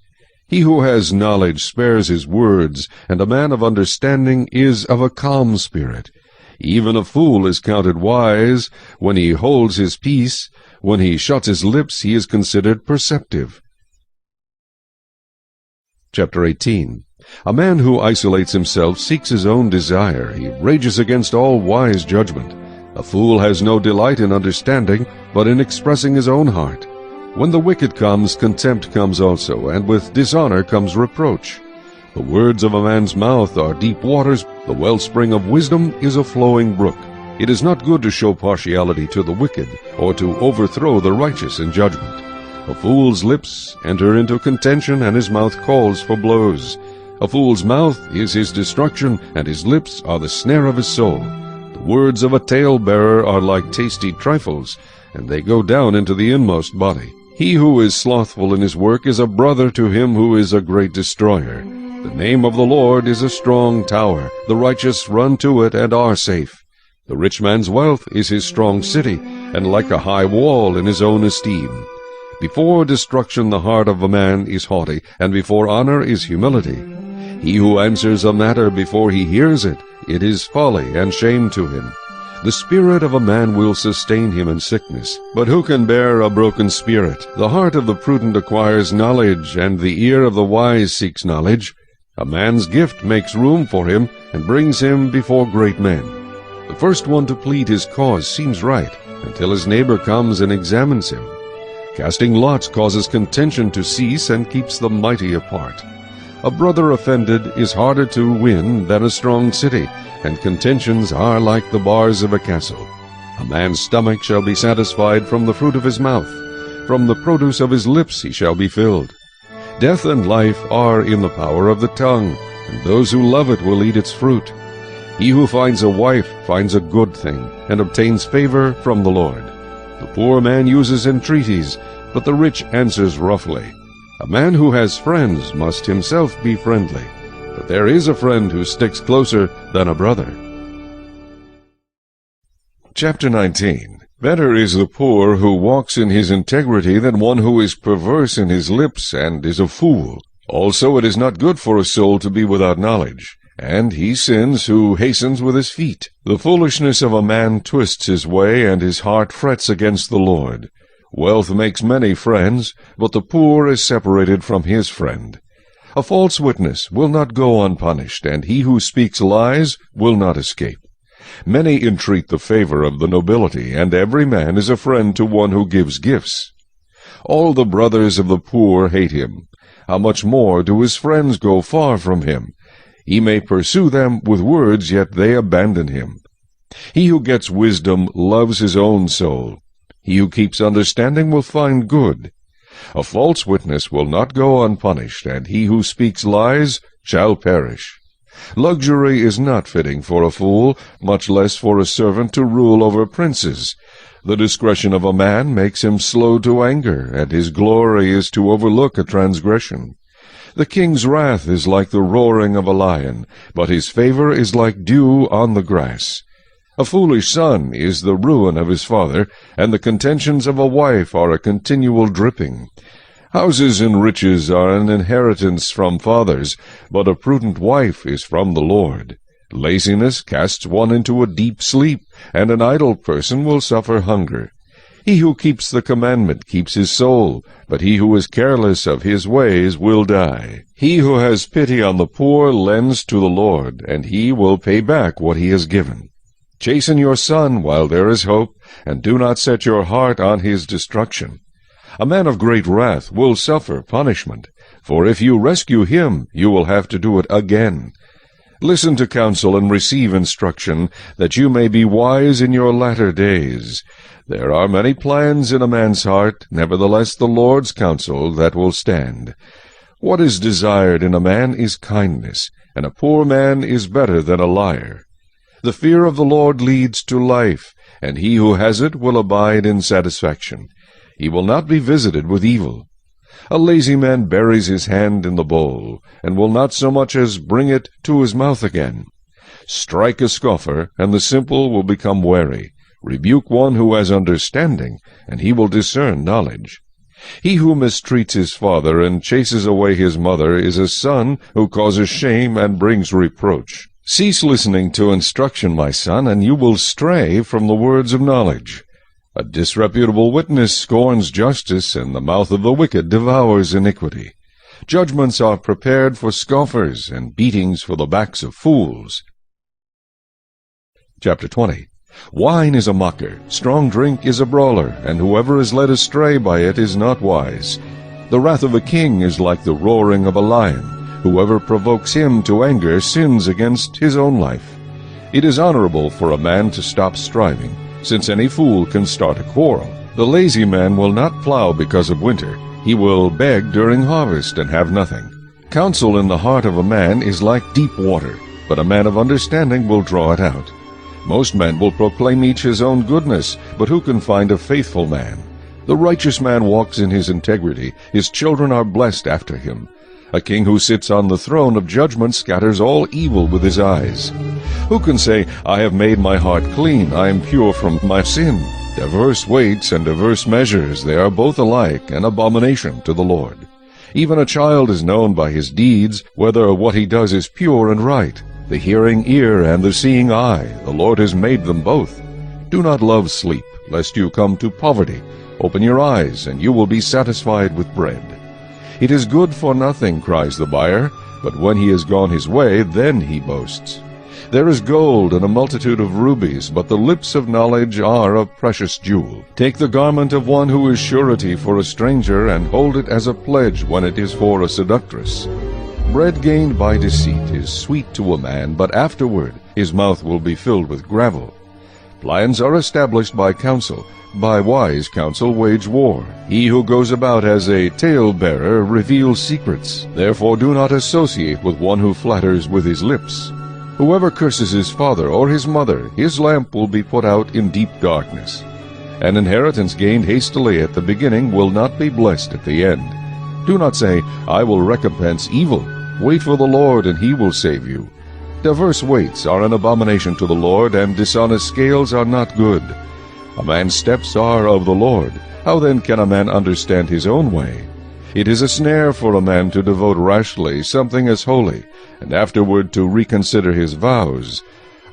B: He who has knowledge spares his words, and a man of understanding is of a calm spirit. Even a fool is counted wise when he holds his peace. When he shuts his lips, he is considered perceptive. Chapter 18. A man who isolates himself seeks his own desire. He rages against all wise judgment. A fool has no delight in understanding, but in expressing his own heart. When the wicked comes, contempt comes also, and with dishonor comes reproach. The words of a man's mouth are deep waters. The wellspring of wisdom is a flowing brook. It is not good to show partiality to the wicked, or to overthrow the righteous in judgment. A fool's lips enter into contention, and his mouth calls for blows. A fool's mouth is his destruction, and his lips are the snare of his soul. The words of a talebearer are like tasty trifles, and they go down into the inmost body. He who is slothful in his work is a brother to him who is a great destroyer. The name of the Lord is a strong tower. The righteous run to it and are safe. The rich man's wealth is his strong city, and like a high wall in his own esteem. Before destruction the heart of a man is haughty, and before honor is humility. He who answers a matter before he hears it, it is folly and shame to him. The spirit of a man will sustain him in sickness, but who can bear a broken spirit? The heart of the prudent acquires knowledge, and the ear of the wise seeks knowledge. A man's gift makes room for him, and brings him before great men. The first one to plead his cause seems right, until his neighbor comes and examines him. Casting lots causes contention to cease, and keeps the mighty apart. A brother offended is harder to win than a strong city, and contentions are like the bars of a castle. A man's stomach shall be satisfied from the fruit of his mouth. From the produce of his lips he shall be filled. Death and life are in the power of the tongue, and those who love it will eat its fruit. He who finds a wife finds a good thing, and obtains favor from the Lord. The poor man uses entreaties, but the rich answers roughly. A man who has friends must himself be friendly, but there is a friend who sticks closer than a brother. Chapter 19. Better is the poor who walks in his integrity than one who is perverse in his lips and is a fool. Also it is not good for a soul to be without knowledge, and he sins who hastens with his feet. The foolishness of a man twists his way, and his heart frets against the Lord. Wealth makes many friends, but the poor is separated from his friend. A false witness will not go unpunished, and he who speaks lies will not escape. Many entreat the favor of the nobility, and every man is a friend to one who gives gifts. All the brothers of the poor hate him. How much more do his friends go far from him? He may pursue them with words, yet they abandon him. He who gets wisdom loves his own soul. He who keeps understanding will find good. A false witness will not go unpunished, and he who speaks lies shall perish. Luxury is not fitting for a fool, much less for a servant to rule over princes. The discretion of a man makes him slow to anger, and his glory is to overlook a transgression. The king's wrath is like the roaring of a lion, but his favor is like dew on the grass. A foolish son is the ruin of his father, and the contentions of a wife are a continual dripping. Houses and riches are an inheritance from fathers, but a prudent wife is from the Lord. Laziness casts one into a deep sleep, and an idle person will suffer hunger. He who keeps the commandment keeps his soul, but he who is careless of his ways will die. He who has pity on the poor lends to the Lord, and he will pay back what he has given. Chasten your son while there is hope, and do not set your heart on his destruction. A man of great wrath will suffer punishment, for if you rescue him, you will have to do it again. Listen to counsel and receive instruction, that you may be wise in your latter days. There are many plans in a man's heart, nevertheless the Lord's counsel that will stand. What is desired in a man is kindness, and a poor man is better than a liar. The fear of the Lord leads to life, and he who has it will abide in satisfaction. He will not be visited with evil. A lazy man buries his hand in the bowl, and will not so much as bring it to his mouth again. Strike a scoffer, and the simple will become wary. Rebuke one who has understanding, and he will discern knowledge. He who mistreats his father and chases away his mother is a son who causes shame and brings reproach. Cease listening to instruction, my son, and you will stray from the words of knowledge. A disreputable witness scorns justice, and the mouth of the wicked devours iniquity. Judgments are prepared for scoffers, and beatings for the backs of fools. Chapter 20. Wine is a mocker, strong drink is a brawler, and whoever is led astray by it is not wise. The wrath of a king is like the roaring of a lion. Whoever provokes him to anger sins against his own life. It is honorable for a man to stop striving, since any fool can start a quarrel. The lazy man will not plow because of winter. He will beg during harvest and have nothing. Counsel in the heart of a man is like deep water, but a man of understanding will draw it out. Most men will proclaim each his own goodness, but who can find a faithful man? The righteous man walks in his integrity. His children are blessed after him. A king who sits on the throne of judgment scatters all evil with his eyes. Who can say, I have made my heart clean, I am pure from my sin? Diverse weights and diverse measures, they are both alike, an abomination to the Lord. Even a child is known by his deeds, whether what he does is pure and right. The hearing ear and the seeing eye, the Lord has made them both. Do not love sleep, lest you come to poverty. Open your eyes, and you will be satisfied with bread. It is good for nothing, cries the buyer, but when he has gone his way, then he boasts. There is gold and a multitude of rubies, but the lips of knowledge are a precious jewel. Take the garment of one who is surety for a stranger, and hold it as a pledge when it is for a seductress. Bread gained by deceit is sweet to a man, but afterward his mouth will be filled with gravel. Plans are established by counsel. By wise counsel wage war. He who goes about as a tale-bearer reveals secrets. Therefore do not associate with one who flatters with his lips. Whoever curses his father or his mother, his lamp will be put out in deep darkness. An inheritance gained hastily at the beginning will not be blessed at the end. Do not say, I will recompense evil. Wait for the Lord, and he will save you. Diverse weights are an abomination to the Lord, and dishonest scales are not good. A man's steps are of the Lord. How then can a man understand his own way? It is a snare for a man to devote rashly something as holy, and afterward to reconsider his vows.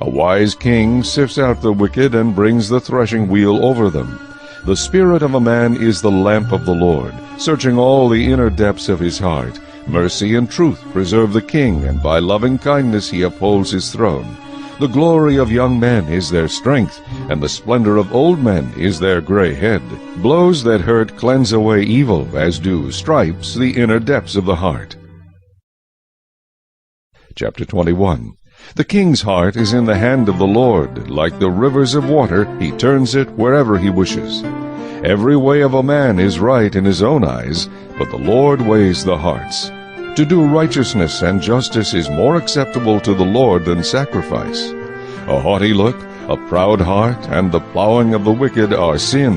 B: A wise king sifts out the wicked and brings the threshing wheel over them. The spirit of a man is the lamp of the Lord, searching all the inner depths of his heart. Mercy and truth preserve the king, and by loving kindness he upholds his throne. The glory of young men is their strength, and the splendor of old men is their gray head. Blows that hurt cleanse away evil, as do stripes the inner depths of the heart. Chapter 21. The king's heart is in the hand of the Lord. Like the rivers of water, he turns it wherever he wishes. Every way of a man is right in his own eyes, but the Lord weighs the hearts. To do righteousness and justice is more acceptable to the Lord than sacrifice. A haughty look, a proud heart, and the plowing of the wicked are sin.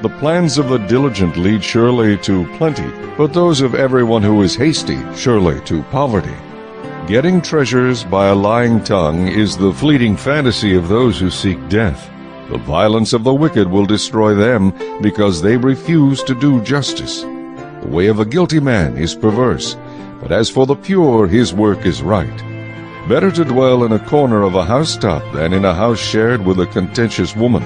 A: The plans of the diligent lead surely to plenty, but those of everyone who is hasty surely to poverty. Getting treasures by a lying tongue is the fleeting fantasy of those who seek death. The violence of the wicked will destroy them, because they refuse to do justice. The way of a guilty man is perverse, but as for the pure, his work is right. Better to dwell in a corner of a housetop than in a house shared with a contentious woman.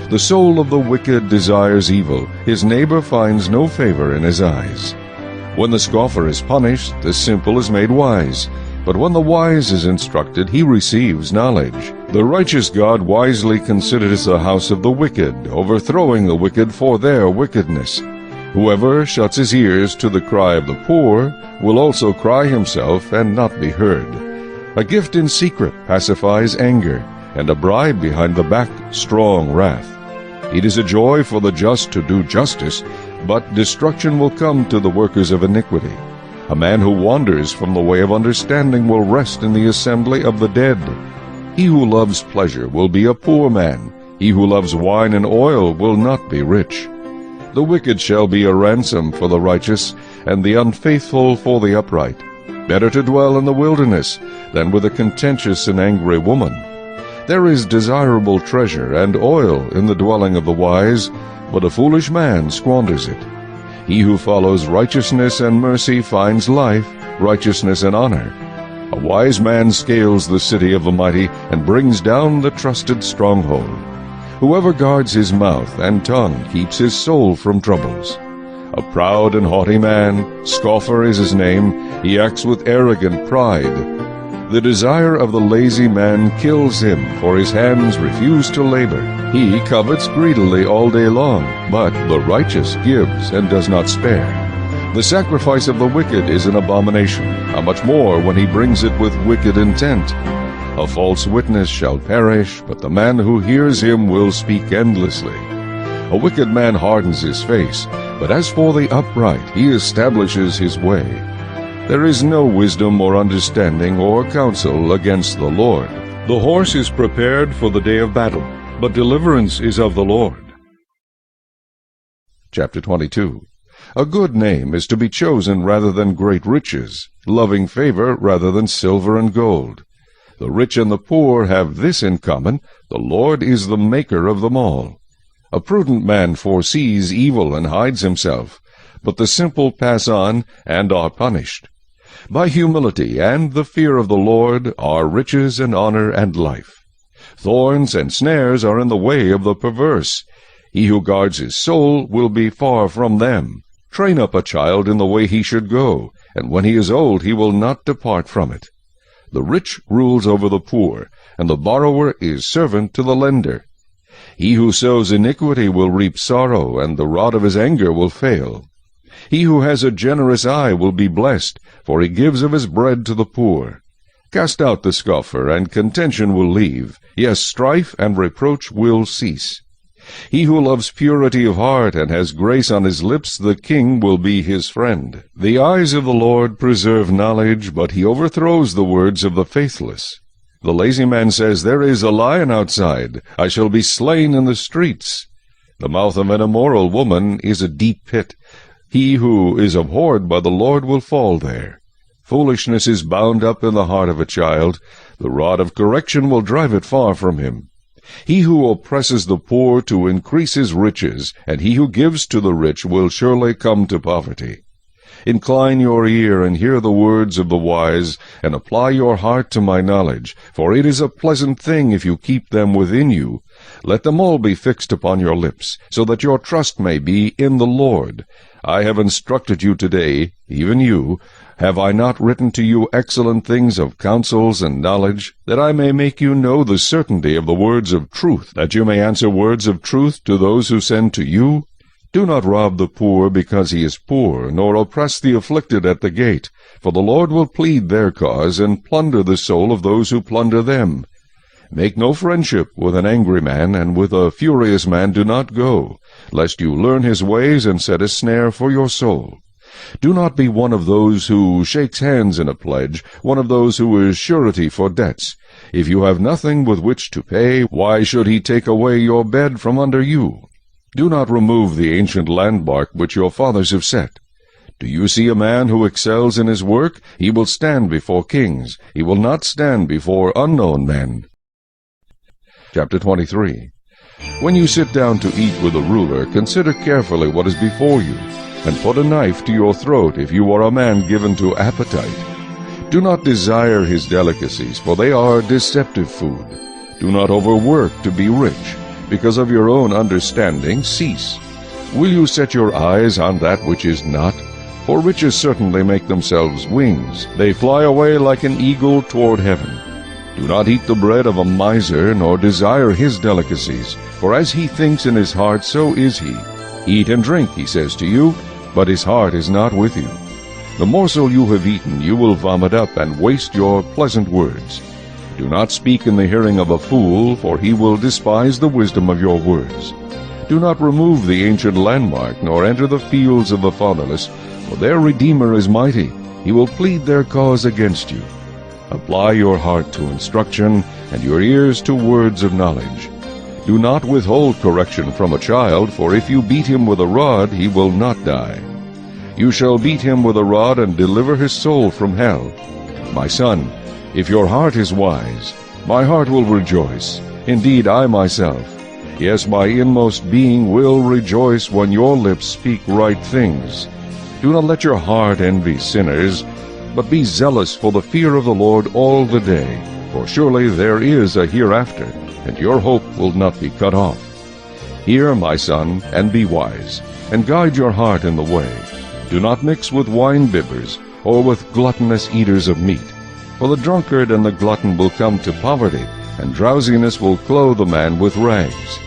A: The soul of the wicked desires evil, his neighbor finds no favor in his eyes. When the scoffer is punished, the simple is made wise, but when the wise is instructed, he receives knowledge. The righteous God wisely considers the house of the wicked, overthrowing the wicked for their wickedness. Whoever shuts his ears to the cry of the poor will also cry himself and not be heard. A gift in secret pacifies anger, and a bribe behind the back strong wrath. It is a joy for the just to do justice, but destruction will come to the workers of iniquity. A man who wanders from the way of understanding will rest in the assembly of the dead. He who loves pleasure will be a poor man. He who loves wine and oil will not be rich. The wicked shall be a ransom for the righteous, and the unfaithful for the upright. Better to dwell in the wilderness than with a contentious and angry woman. There is desirable treasure and oil in the dwelling of the wise, but a foolish man squanders it. He who follows righteousness and mercy finds life, righteousness and honor. A wise man scales the city of the mighty and brings down the trusted stronghold. Whoever guards his mouth and tongue keeps his soul from troubles. A proud and haughty man, scoffer is his name, he acts with arrogant pride. The desire of the lazy man kills him, for his hands refuse to labor. He covets greedily all day long, but the righteous gives and does not spare. The sacrifice of the wicked is an abomination, how much more when he brings it with wicked intent. A false witness shall perish, but the man who hears him will speak endlessly. A wicked man hardens his face, but as for the upright, he establishes his way. There is no wisdom or understanding or counsel against the Lord. The horse is prepared for the day of battle, but deliverance is of the Lord. Chapter 22. A good name is to be chosen rather than great riches, loving favor rather than silver and gold. The rich and the poor have this in common: the Lord is the maker of them all. A prudent man foresees evil and hides himself, but the simple pass on and are punished. By humility and the fear of the Lord are riches and honor and life. Thorns and snares are in the way of the perverse. He who guards his soul will be far from them. Train up a child in the way he should go, and when he is old he will not depart from it. The rich rules over the poor, and the borrower is servant to the lender. He who sows iniquity will reap sorrow, and the rod of his anger will fail. He who has a generous eye will be blessed, for he gives of his bread to the poor. Cast out the scoffer, and contention will leave. Yes, strife and reproach will cease. He who loves purity of heart and has grace on his lips, the king will be his friend. The eyes of the Lord preserve knowledge, but he overthrows the words of the faithless. The lazy man says, "There is a lion outside. I shall be slain in the streets." The mouth of an immoral woman is a deep pit. He who is abhorred by the Lord will fall there. Foolishness is bound up in the heart of a child. The rod of correction will drive it far from him. He who oppresses the poor to increase his riches, and he who gives to the rich will surely come to poverty. Incline your ear and hear the words of the wise, and apply your heart to my knowledge, for it is a pleasant thing if you keep them within you. Let them all be fixed upon your lips, so that your trust may be in the Lord. I have instructed you today, even you. Have I not written to you excellent things of counsels and knowledge, that I may make you know the certainty of the words of truth, that you may answer words of truth to those who send to you? Do not rob the poor because he is poor, nor oppress the afflicted at the gate, for the Lord will plead their cause, and plunder the soul of those who plunder them. Make no friendship with an angry man, and with a furious man do not go, lest you learn his ways and set a snare for your soul. Do not be one of those who shakes hands in a pledge, one of those who is surety for debts. If you have nothing with which to pay, why should he take away your bed from under you? Do not remove the ancient landmark which your fathers have set. Do you see a man who excels in his work? He will stand before kings. He will not stand before unknown men. Chapter 23. When you sit down to eat with a ruler, consider carefully what is before you, and put a knife to your throat if you are a man given to appetite. Do not desire his delicacies, for they are deceptive food. Do not overwork to be rich. Because of your own understanding, cease. Will you set your eyes on that which is not? For riches certainly make themselves wings. They fly away like an eagle toward heaven. Do not eat the bread of a miser, nor desire his delicacies. For as he thinks in his heart, so is he. Eat and drink, he says to you, but his heart is not with you. The morsel you have eaten you will vomit up, and waste your pleasant words. Do not speak in the hearing of a fool, for he will despise the wisdom of your words. Do not remove the ancient landmark, nor enter the fields of the fatherless, for their Redeemer is mighty. He will plead their cause against you. Apply your heart to instruction, and your ears to words of knowledge. Do not withhold correction from a child, for if you beat him with a rod, he will not die. You shall beat him with a rod, and deliver his soul from hell. My son, if your heart is wise, my heart will rejoice. Indeed, I myself, yes, my inmost being will rejoice when your lips speak right things. Do not let your heart envy sinners, but be zealous for the fear of the Lord all the day. For surely there is a hereafter, and your hope will not be cut off. Hear, my son, and be wise, and guide your heart in the way. Do not mix with wine-bibbers, or with gluttonous eaters of meat. For the drunkard and the glutton will come to poverty, and drowsiness will clothe a man with rags.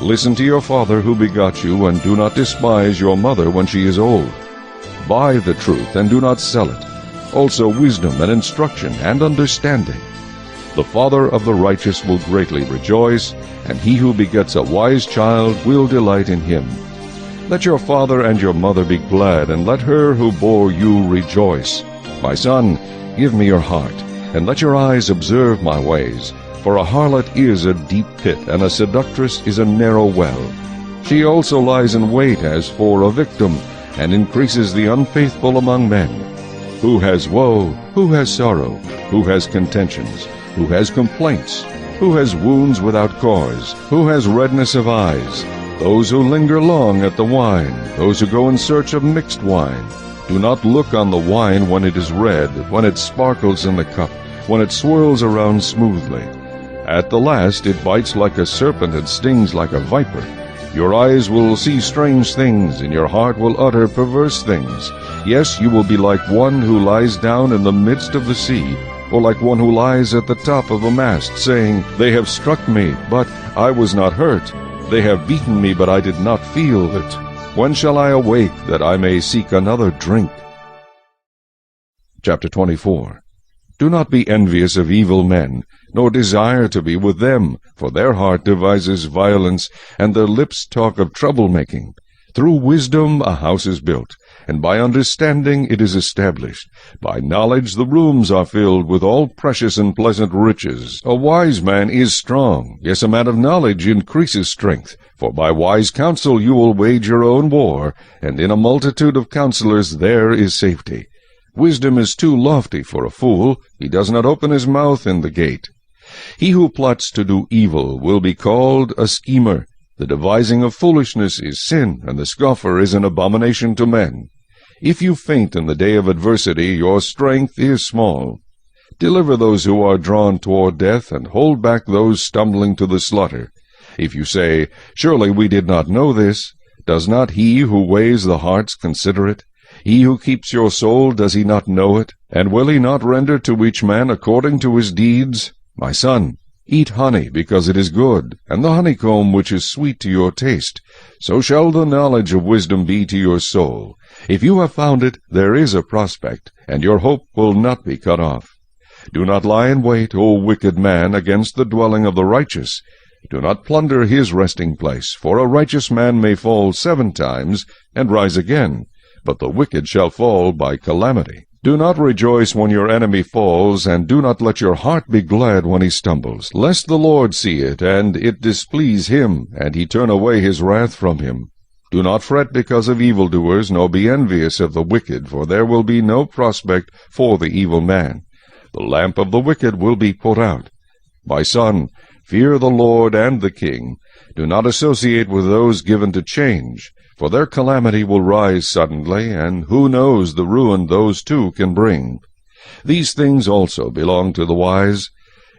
A: Listen to your father who begot you, and do not despise your mother when she is old. Buy the truth, and do not sell it, also wisdom and instruction and understanding. The father of the righteous will greatly rejoice, and he who begets a wise child will delight in him. Let your father and your mother be glad, and let her who bore you rejoice. My son, give me your heart, and let your eyes observe my ways. For a harlot is a deep pit, and a seductress is a narrow well. She also lies in wait as for a victim, and increases the unfaithful among men. Who has woe? Who has sorrow? Who has contentions? Who has complaints? Who has wounds without cause? Who has redness of eyes? Those who linger long at the wine, those who go in search of mixed wine. Do not look on the wine when it is red, when it sparkles in the cup, when it swirls around smoothly. At the last it bites like a serpent and stings like a viper. Your eyes will see strange things, and your heart will utter perverse things. Yes, you will be like one who lies down in the midst of the sea, or like one who lies at the top of a mast, saying, They have struck me, but I was not hurt. They have beaten me, but I did not feel it. When shall I awake, that I may seek another drink? Chapter 24. Do not be envious of evil men, nor desire to be with them, for their heart devises violence, and their lips talk of troublemaking. Through wisdom a house is built, and by understanding it is established. By knowledge the rooms are filled with all precious and pleasant riches. A wise man is strong, yes, a man of knowledge increases strength. For by wise counsel you will wage your own war, and in a multitude of counselors there is safety. Wisdom is too lofty for a fool. He does not open his mouth in the gate. He who plots to do evil will be called a schemer. The devising of foolishness is sin, and the scoffer is an abomination to men. If you faint in the day of adversity, your strength is small. Deliver those who are drawn toward death, and hold back those stumbling to the slaughter. If you say, Surely we did not know this, does not he who weighs the hearts consider it? He who keeps your soul, does he not know it? And will he not render to each man according to his deeds? My son, eat honey, because it is good, and the honeycomb which is sweet to your taste. So shall the knowledge of wisdom be to your soul. If you have found it, there is a prospect, and your hope will not be cut off. Do not lie in wait, O wicked man, against the dwelling of the righteous. Do not plunder his resting place, for a righteous man may fall 7 times, and rise again, but the wicked shall fall by calamity. Do not rejoice when your enemy falls, and do not let your heart be glad when he stumbles, lest the Lord see it, and it displease him, and he turn away his wrath from him. Do not fret because of evildoers, nor be envious of the wicked, for there will be no prospect for the evil man. The lamp of the wicked will be put out. My son, fear the Lord and the king. Do not associate with those given to change, for their calamity will rise suddenly, and who knows the ruin those two can bring. These things also belong to the wise.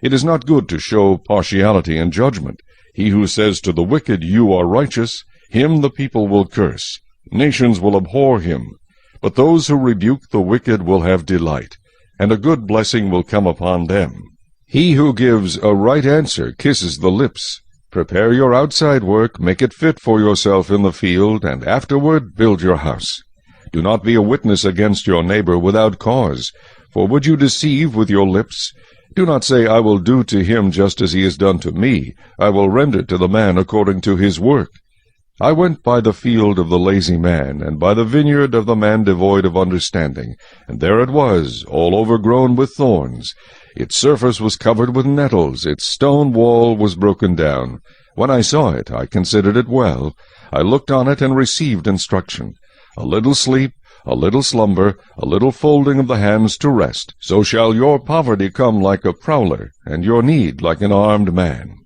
A: It is not good to show partiality in judgment. He who says to the wicked, You are righteous, him the people will curse. Nations will abhor him. But those who rebuke the wicked will have delight, and a good blessing will come upon them. He who gives a right answer kisses the lips. Prepare your outside work, make it fit for yourself in the field, and afterward build your house. Do not be a witness against your neighbor without cause, for would you deceive with your lips? Do not say, I will do to him just as he has done to me. I will render to the man according to his work. I went by the field of the lazy man, and by the vineyard of the man devoid of understanding, and there it was, all overgrown with thorns. Its surface was covered with nettles, its stone wall was broken down. When I saw it, I considered it well. I looked on it and received instruction. A little sleep, a little slumber, a little folding of the hands to rest. So shall your poverty come like a prowler, and your need like an armed man.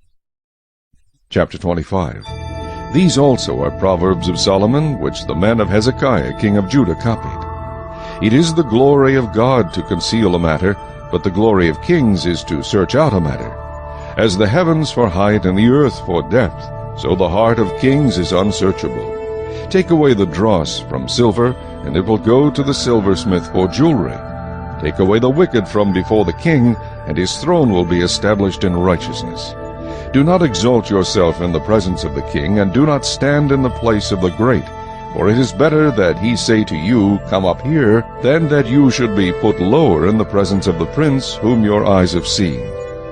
A: Chapter 25. These also are Proverbs of Solomon, which the men of Hezekiah king of Judah copied. It is the glory of God to conceal a matter, but the glory of kings is to search out a matter. As the heavens for height and the earth for depth, so the heart of kings is unsearchable. Take away the dross from silver, and it will go to the silversmith for jewelry. Take away the wicked from before the king, and his throne will be established in righteousness. Do not exalt yourself in the presence of the king, and do not stand in the place of the great. For it is better that he say to you, Come up here, than that you should be put lower in the presence of the prince whom your eyes have seen.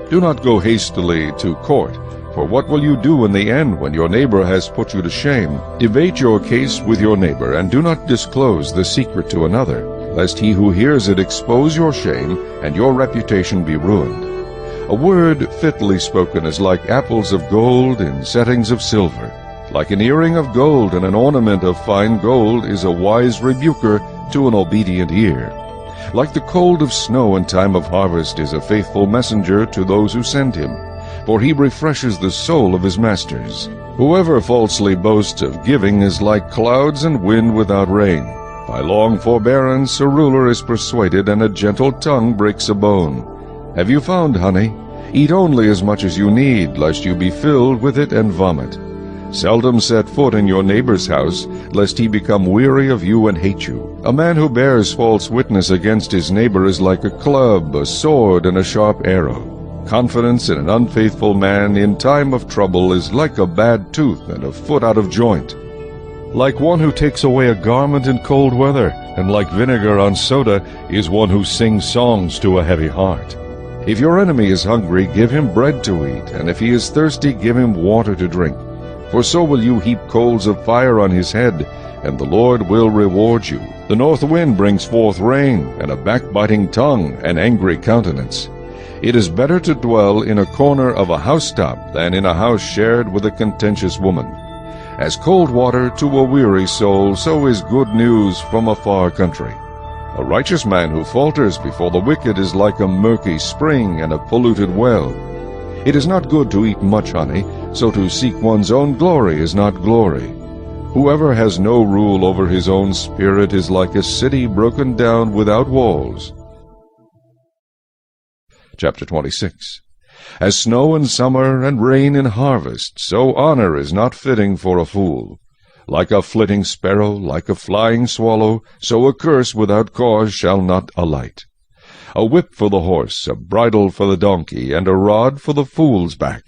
A: Do not go hastily to court, for what will you do in the end when your neighbor has put you to shame? Debate your case with your neighbor, and do not disclose the secret to another, lest he who hears it expose your shame, and your reputation be ruined. A word fitly spoken is like apples of gold in settings of silver. Like an earring of gold and an ornament of fine gold is a wise rebuker to an obedient ear. Like the cold of snow in time of harvest is a faithful messenger to those who send him, for he refreshes the soul of his masters. Whoever falsely boasts of giving is like clouds and wind without rain. By long forbearance a ruler is persuaded, and a gentle tongue breaks a bone. Have you found honey? Eat only as much as you need, lest you be filled with it and vomit. Seldom set foot in your neighbor's house, lest he become weary of you and hate you. A man who bears false witness against his neighbor is like a club, a sword, and a sharp arrow. Confidence in an unfaithful man in time of trouble is like a bad tooth and a foot out of joint. Like one who takes away a garment in cold weather, and like vinegar on soda is one who sings songs to a heavy heart. If your enemy is hungry, give him bread to eat, and if he is thirsty, give him water to drink. For so will you heap coals of fire on his head, and the Lord will reward you. The north wind brings forth rain, and a backbiting tongue, an angry countenance. It is better to dwell in a corner of a housetop than in a house shared with a contentious woman. As cold water to a weary soul, so is good news from a far country. A righteous man who falters before the wicked is like a murky spring and a polluted well. It is not good to eat much honey, so to seek one's own glory is not glory. Whoever has no rule over his own spirit is like a city broken down without walls. Chapter 26. As snow in summer and rain in harvest, so honor is not fitting for a fool. Like a flitting sparrow, like a flying swallow, so a curse without cause shall not alight. A whip for the horse, a bridle for the donkey, and a rod for the fool's back.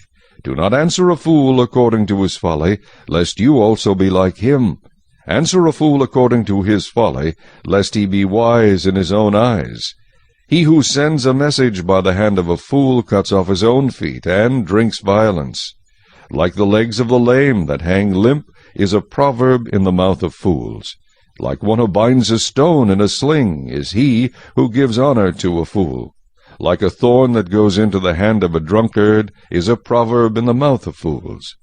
A: Do not answer a fool according to his folly, lest you also be like him. Answer a fool according to his folly, lest he be wise in his own eyes. He who sends a message by the hand of a fool cuts off his own feet, and drinks violence. Like the legs of the lame that hang limp is a proverb in the mouth of fools. Like one who binds a stone in a sling is he who gives honor to a fool. Like a thorn that goes into the hand of a drunkard is a proverb in the mouth of fools.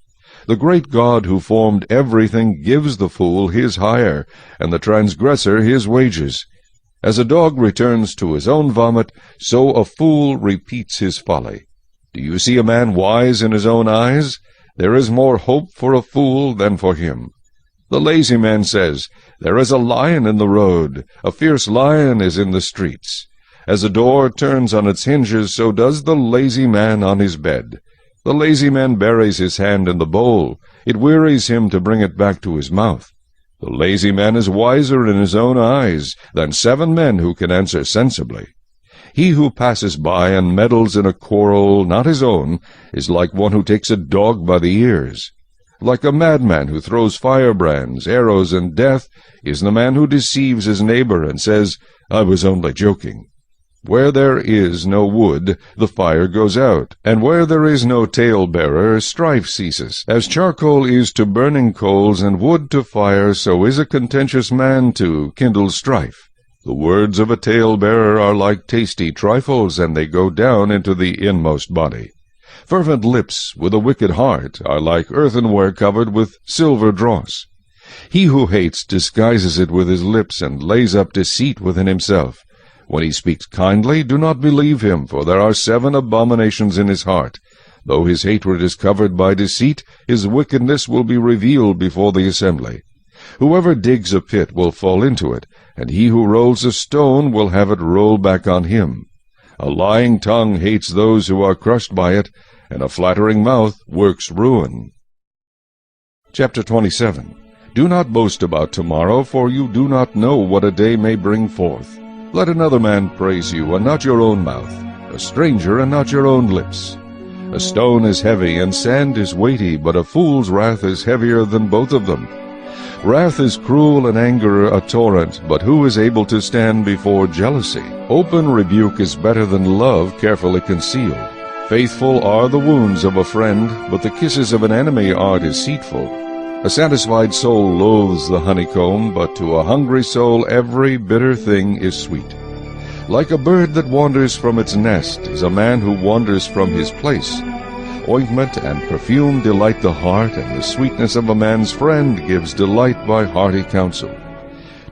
A: The great God who formed everything gives the fool his hire, and the transgressor his wages. As a dog returns to his own vomit, so a fool repeats his folly. Do you see a man wise in his own eyes? There is more hope for a fool than for him. The lazy man says, "There is a lion in the road, a fierce lion is in the streets." As a door turns on its hinges, so does the lazy man on his bed. The lazy man buries his hand in the bowl. It wearies him to bring it back to his mouth. The lazy man is wiser in his own eyes than 7 men who can answer sensibly. He who passes by and meddles in a quarrel not his own is like one who takes a dog by the ears. Like a madman who throws firebrands, arrows, and death is the man who deceives his neighbor and says, "I was only joking." Where there is no wood, the fire goes out, and where there is no tale-bearer, strife ceases. As charcoal is to burning coals, and wood to fire, so is a contentious man to kindle strife. The words of a tale-bearer are like tasty trifles, and they go down into the inmost body. Fervent lips with a wicked heart are like earthenware covered with silver dross. He who hates disguises it with his lips, and lays up deceit within himself. When he speaks kindly, do not believe him, for there are 7 abominations in his heart. Though his hatred is covered by deceit, his wickedness will be revealed before the assembly. Whoever digs a pit will fall into it, and he who rolls a stone will have it roll back on him. A lying tongue hates those who are crushed by it, and a flattering mouth works ruin. Chapter 27. Do not boast about tomorrow, for you do not know what a day may bring forth. Let another man praise you, and not your own mouth, a stranger, and not your own lips. A stone is heavy, and sand is weighty, but a fool's wrath is heavier than both of them. Wrath is cruel, and anger a torrent, but who is able to stand before jealousy? Open rebuke is better than love carefully concealed. Faithful are the wounds of a friend, but the kisses of an enemy are deceitful. A satisfied soul loathes the honeycomb, but to a hungry soul every bitter thing is sweet. Like a bird that wanders from its nest is a man who wanders from his place. Ointment and perfume delight the heart, and the sweetness of a man's friend gives delight by hearty counsel.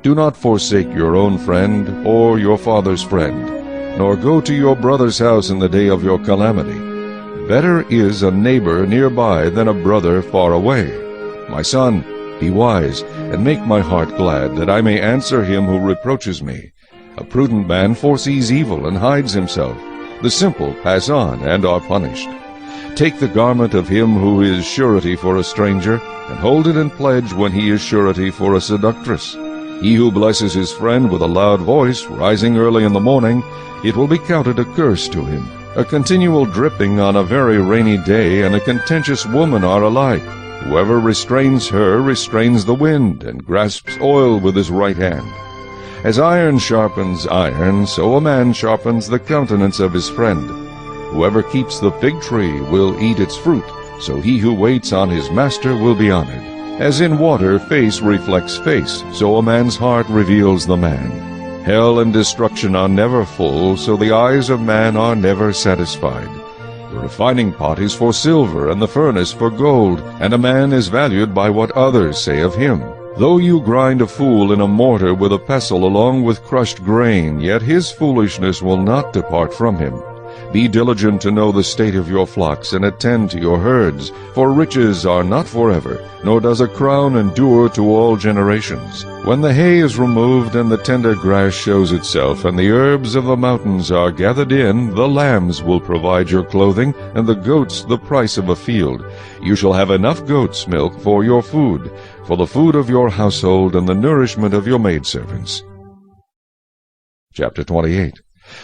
A: Do not forsake your own friend or your father's friend, nor go to your brother's house in the day of your calamity. Better is a neighbor nearby than a brother far away. My son, be wise, and make my heart glad, that I may answer him who reproaches me. A prudent man foresees evil and hides himself. The simple pass on and are punished. Take the garment of him who is surety for a stranger, and hold it in pledge when he is surety for a seductress. He who blesses his friend with a loud voice, rising early in the morning, it will be counted a curse to him. A continual dripping on a very rainy day and a contentious woman are alike. Whoever restrains her restrains the wind, and grasps oil with his right hand. As iron sharpens iron, so a man sharpens the countenance of his friend. Whoever keeps the fig tree will eat its fruit, so he who waits on his master will be honored. As in water face reflects face, so a man's heart reveals the man. Hell and destruction are never full, so the eyes of man are never satisfied. The refining pot is for silver, and the furnace for gold, and a man is valued by what others say of him. Though you grind a fool in a mortar with a pestle along with crushed grain, yet his foolishness will not depart from him. Be diligent to know the state of your flocks, and attend to your herds, for riches are not forever, nor does a crown endure to all generations. When the hay is removed, and the tender grass shows itself, and the herbs of the mountains are gathered in, the lambs will provide your clothing, and the goats the price of a field. You shall have enough goat's milk for your food, for the food of your household, and the nourishment of your maidservants. Chapter 28.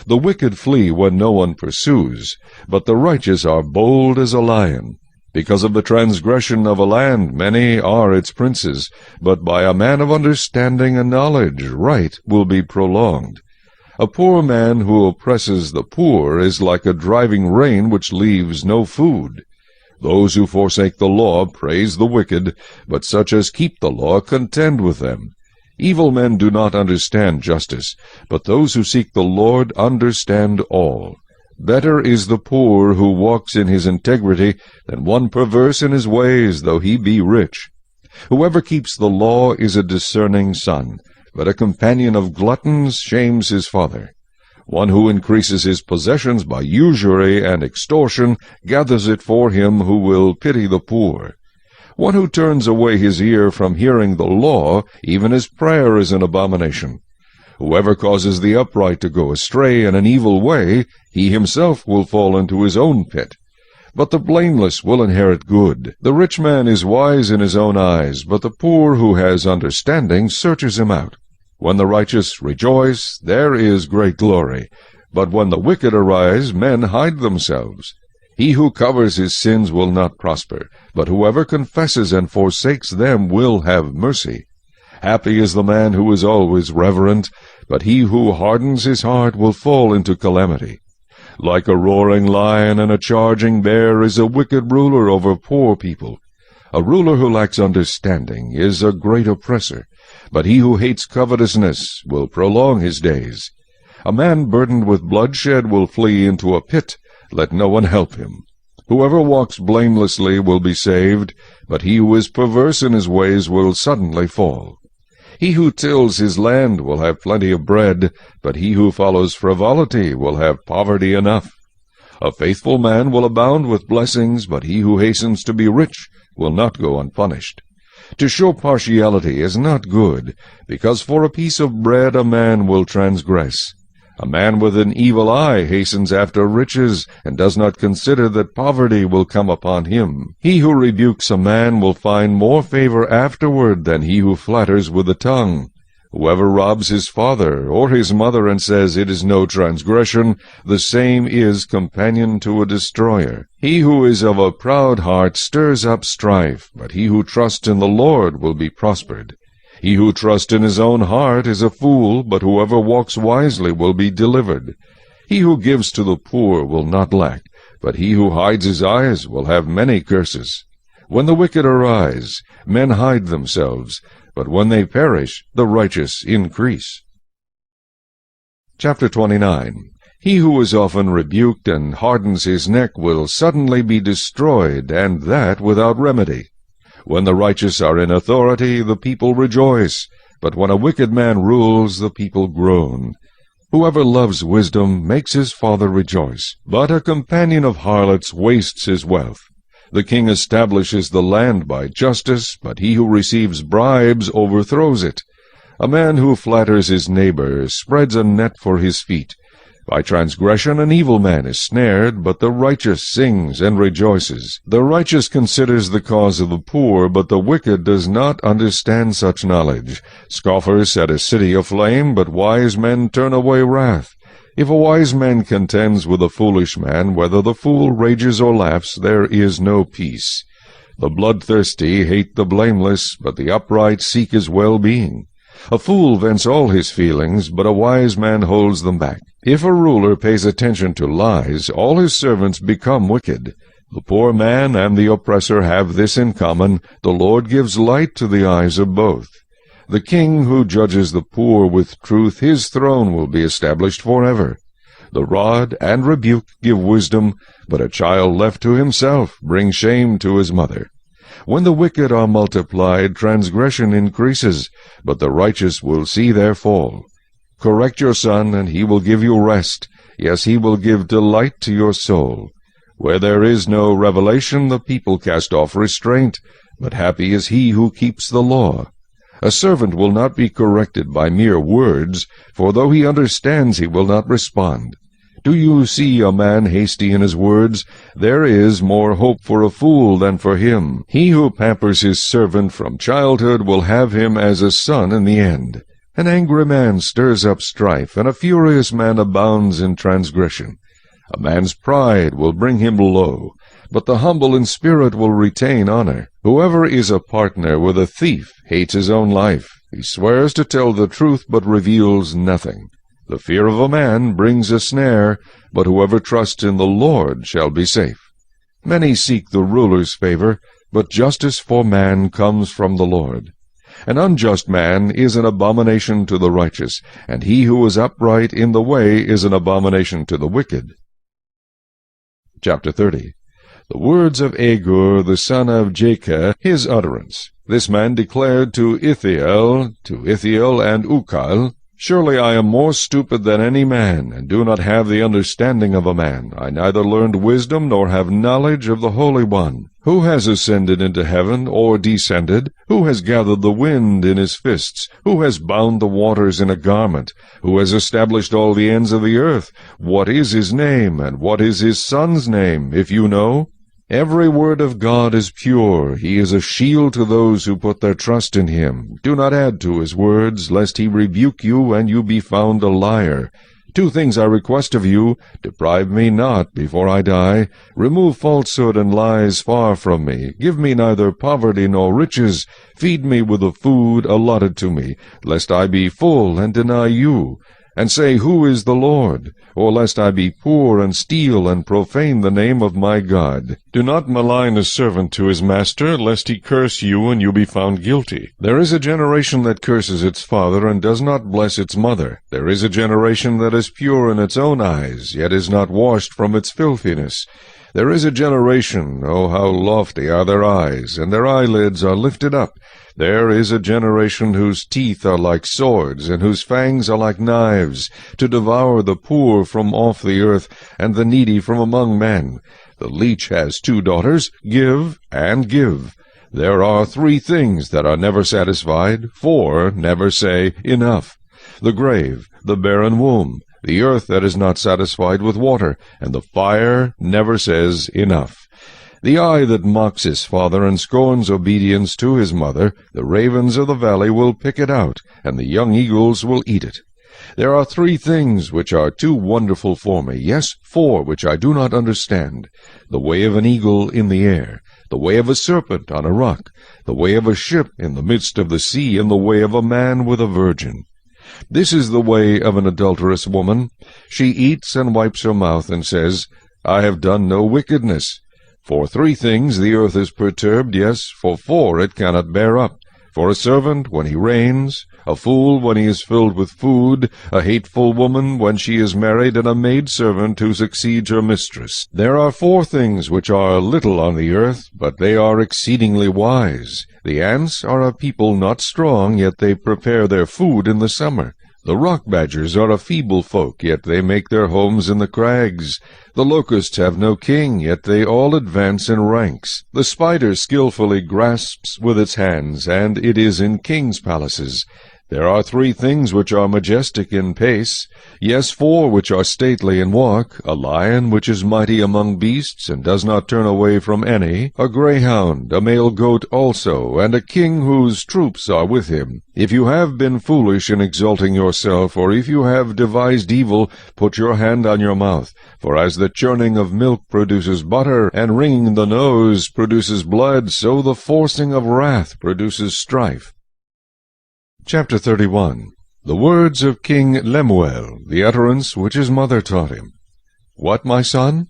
A: The wicked flee when no one pursues, but the righteous are bold as a lion. Because of the transgression of a land many are its princes, but by a man of understanding and knowledge right will be prolonged. A poor man who oppresses the poor is like a driving rain which leaves no food. Those who forsake the law praise the wicked, but such as keep the law contend with them. Evil men do not understand justice, but those who seek the Lord understand all. Better is the poor who walks in his integrity than one perverse in his ways, though he be rich. Whoever keeps the law is a discerning son, but a companion of gluttons shames his father. One who increases his possessions by usury and extortion gathers it for him who will pity the poor. One who turns away his ear from hearing the law, even his prayer is an abomination. Whoever causes the upright to go astray in an evil way, he himself will fall into his own pit. But the blameless will inherit good. The rich man is wise in his own eyes, but the poor who has understanding searches him out. When the righteous rejoice, there is great glory. But when the wicked arise, men hide themselves. He who covers his sins will not prosper, but whoever confesses and forsakes them will have mercy. Happy is the man who is always reverent, but he who hardens his heart will fall into calamity. Like a roaring lion and a charging bear is a wicked ruler over poor people. A ruler who lacks understanding is a great oppressor, but he who hates covetousness will prolong his days. A man burdened with bloodshed will flee into a pit. Let no one help him. Whoever walks blamelessly will be saved, but he who is perverse in his ways will suddenly fall. He who tills his land will have plenty of bread, but he who follows frivolity will have poverty enough. A faithful man will abound with blessings, but he who hastens to be rich will not go unpunished. To show partiality is not good, because for a piece of bread a man will transgress. A man with an evil eye hastens after riches, and does not consider that poverty will come upon him. He who rebukes a man will find more favor afterward than he who flatters with the tongue. Whoever robs his father or his mother and says it is no transgression, the same is companion to a destroyer. He who is of a proud heart stirs up strife, but he who trusts in the Lord will be prospered. He who trusts in his own heart is a fool, but whoever walks wisely will be delivered. He who gives to the poor will not lack, but he who hides his eyes will have many curses. When the wicked arise, men hide themselves, but when they perish, the righteous increase. Chapter 29. He who is often rebuked and hardens his neck will suddenly be destroyed, and that without remedy. When the righteous are in authority, the people rejoice, but when a wicked man rules, the people groan. Whoever loves wisdom makes his father rejoice, but a companion of harlots wastes his wealth. The king establishes the land by justice, but he who receives bribes overthrows it. A man who flatters his neighbor spreads a net for his feet. By transgression an evil man is snared, but the righteous sings and rejoices. The righteous considers the cause of the poor, but the wicked does not understand such knowledge. Scoffers set a city aflame, but wise men turn away wrath. If a wise man contends with a foolish man, whether the fool rages or laughs, there is no peace. The bloodthirsty hate the blameless, but the upright seek his well-being. A fool vents all his feelings, but a wise man holds them back. If a ruler pays attention to lies, all his servants become wicked. The poor man and the oppressor have this in common: the Lord gives light to the eyes of both. The king who judges the poor with truth, his throne will be established forever. The rod and rebuke give wisdom, but a child left to himself brings shame to his mother. When the wicked are multiplied, transgression increases, but the righteous will see their fall. Correct your son, and he will give you rest. Yes, he will give delight to your soul. Where there is no revelation, the people cast off restraint, but happy is he who keeps the law. A servant will not be corrected by mere words, for though he understands, he will not respond. Do you see a man hasty in his words? There is more hope for a fool than for him. He who pampers his servant from childhood will have him as a son in the end. An angry man stirs up strife, and a furious man abounds in transgression. A man's pride will bring him low, but the humble in spirit will retain honor. Whoever is a partner with a thief hates his own life. He swears to tell the truth, but reveals nothing. The fear of a man brings a snare, but whoever trusts in the Lord shall be safe. Many seek the ruler's favor, but justice for man comes from the Lord.
B: An unjust man is an abomination to the righteous, and he who is upright in the way is an abomination to the wicked. Chapter 30. The words of Agur the son of Jakeh, his utterance. This man declared to Ithiel and Ukal, Surely I am more stupid than any man, and do not have the understanding of a man. I neither learned wisdom nor have knowledge of the Holy One. Who has ascended into heaven, or descended? Who has gathered the wind in his fists? Who has bound the waters in a garment? Who has established all the ends of the earth? What is his name, and what is his son's name, if you know? Every word of God is pure. He is a shield to those who put their trust in him. Do not add to his words, lest he rebuke you, and you be found a liar. 2 things I request of you. Deprive me not before I die. Remove falsehood and lies far from me. Give me neither poverty nor riches. Feed me with the food allotted to me, lest I be full and deny you. And say, Who is the Lord? Or lest I be poor and steal and profane the name of my God. Do not malign a servant to his master, lest he curse you and you be found guilty. There is a generation that curses its father and does not bless its mother. There is a generation that is pure in its own eyes, yet is not washed from its filthiness. There is a generation, oh, how lofty are their eyes, and their eyelids are lifted up. There is a generation whose teeth are like swords, and whose fangs are like knives, to devour the poor from off the earth, and the needy from among men. The leech has 2 daughters, give and give. There are 3 things that are never satisfied, 4 never say, Enough. The grave, the barren womb, the earth that is not satisfied with water, and the fire never says, Enough. The eye that mocks his father and scorns obedience to his mother, the ravens of the valley will pick it out, and the young eagles will eat it. There are 3 things which are too wonderful for me, yes, 4 which I do not understand. The way of an eagle in the air, the way of a serpent on a rock, the way of a ship in the midst of the sea, and the way of a man with a virgin. This is the way of an adulterous woman. She eats and wipes her mouth, and says, I have done no wickedness. For 3 things the earth is perturbed, yes, for 4 it cannot bear up. For a servant when he reigns, a fool when he is filled with food, a hateful woman when she is married, and a maidservant who succeeds her mistress. There are 4 things which are little on the earth, but they are exceedingly wise. The ants are a people not strong, yet they prepare their food in the summer. The rock badgers are a feeble folk, yet they make their homes in the crags. The locusts have no king, yet they all advance in ranks. The spider skillfully grasps with its hands, and it is in kings' palaces. There are 3 things which are majestic in pace, yes, 4 which are stately in walk, a lion which is mighty among beasts, and does not turn away from any, a greyhound, a male goat also, and a king whose troops are with him. If you have been foolish in exalting yourself, or if you have devised evil, put your hand on your mouth. For as the churning of milk produces butter, and wringing the nose produces blood, so the forcing of wrath produces strife. Chapter 31. The words of King Lemuel, the utterance which his mother taught him. What, my son?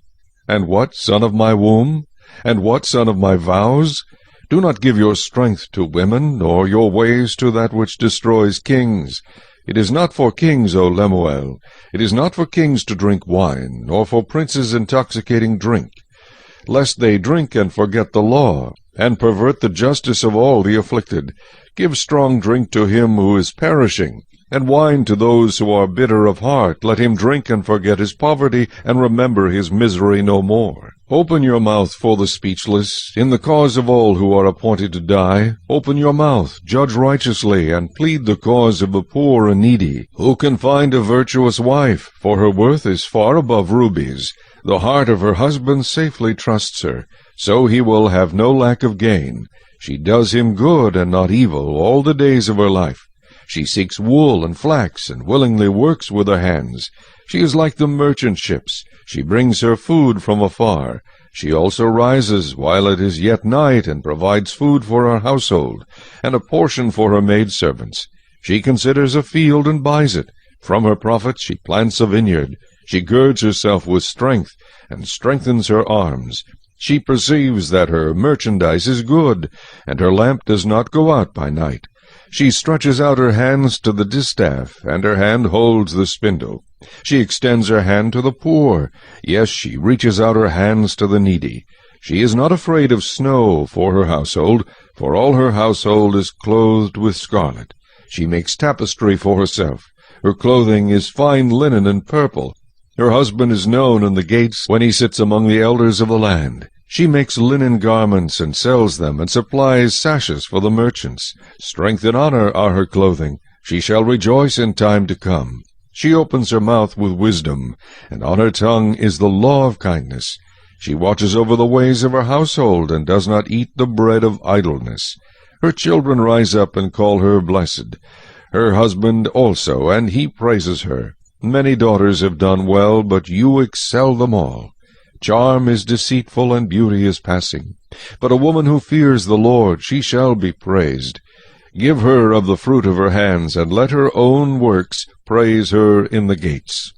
B: And what, son of my womb? And what, son of my vows? Do not give your strength to women, nor your ways to that which destroys kings. It is not for kings, O Lemuel. It is not for kings to drink wine, nor for princes intoxicating drink, lest they drink and forget the law, and pervert the justice of all the afflicted. Give strong drink to him who is perishing, and wine to those who are bitter of heart. Let him drink and forget his poverty, and remember his misery no more. Open your mouth for the speechless, in the cause of all who are appointed to die. Open your mouth, judge righteously, and plead the cause of the poor and needy. Who can find a virtuous wife? For her worth is far above rubies. The heart of her husband safely trusts her, so he will have no lack of gain. She does him good and not evil all the days of her life. She seeks wool and flax, and willingly works with her hands. She is like the merchant ships. She brings her food from afar. She also rises while it is yet night, and provides food for her household, and a portion for her maidservants. She considers a field and buys it. From her profits she plants a vineyard. She girds herself with strength, and strengthens her arms. She perceives that her merchandise is good, and her lamp does not go out by night. She stretches out her hands to the distaff, and her hand holds the spindle. She extends her hand to the poor. Yes, she reaches out her hands to the needy. She is not afraid of snow for her household, for all her household is clothed with scarlet. She makes tapestry for herself. Her clothing is fine linen and purple. Her husband is known in the gates when he sits among the elders of the land. She makes linen garments and sells them, and supplies sashes for the merchants. Strength and honor are her clothing. She shall rejoice in time to come. She opens her mouth with wisdom, and on her tongue is the law of kindness. She watches over the ways of her household, and does not eat the bread of idleness. Her children rise up and call her blessed. Her husband also, and he praises her. Many daughters have done well, but you excel them all. Charm is deceitful, and beauty is passing. But a woman who fears the Lord, she shall be praised. Give her of the fruit of her hands, and let her own works praise her in the gates.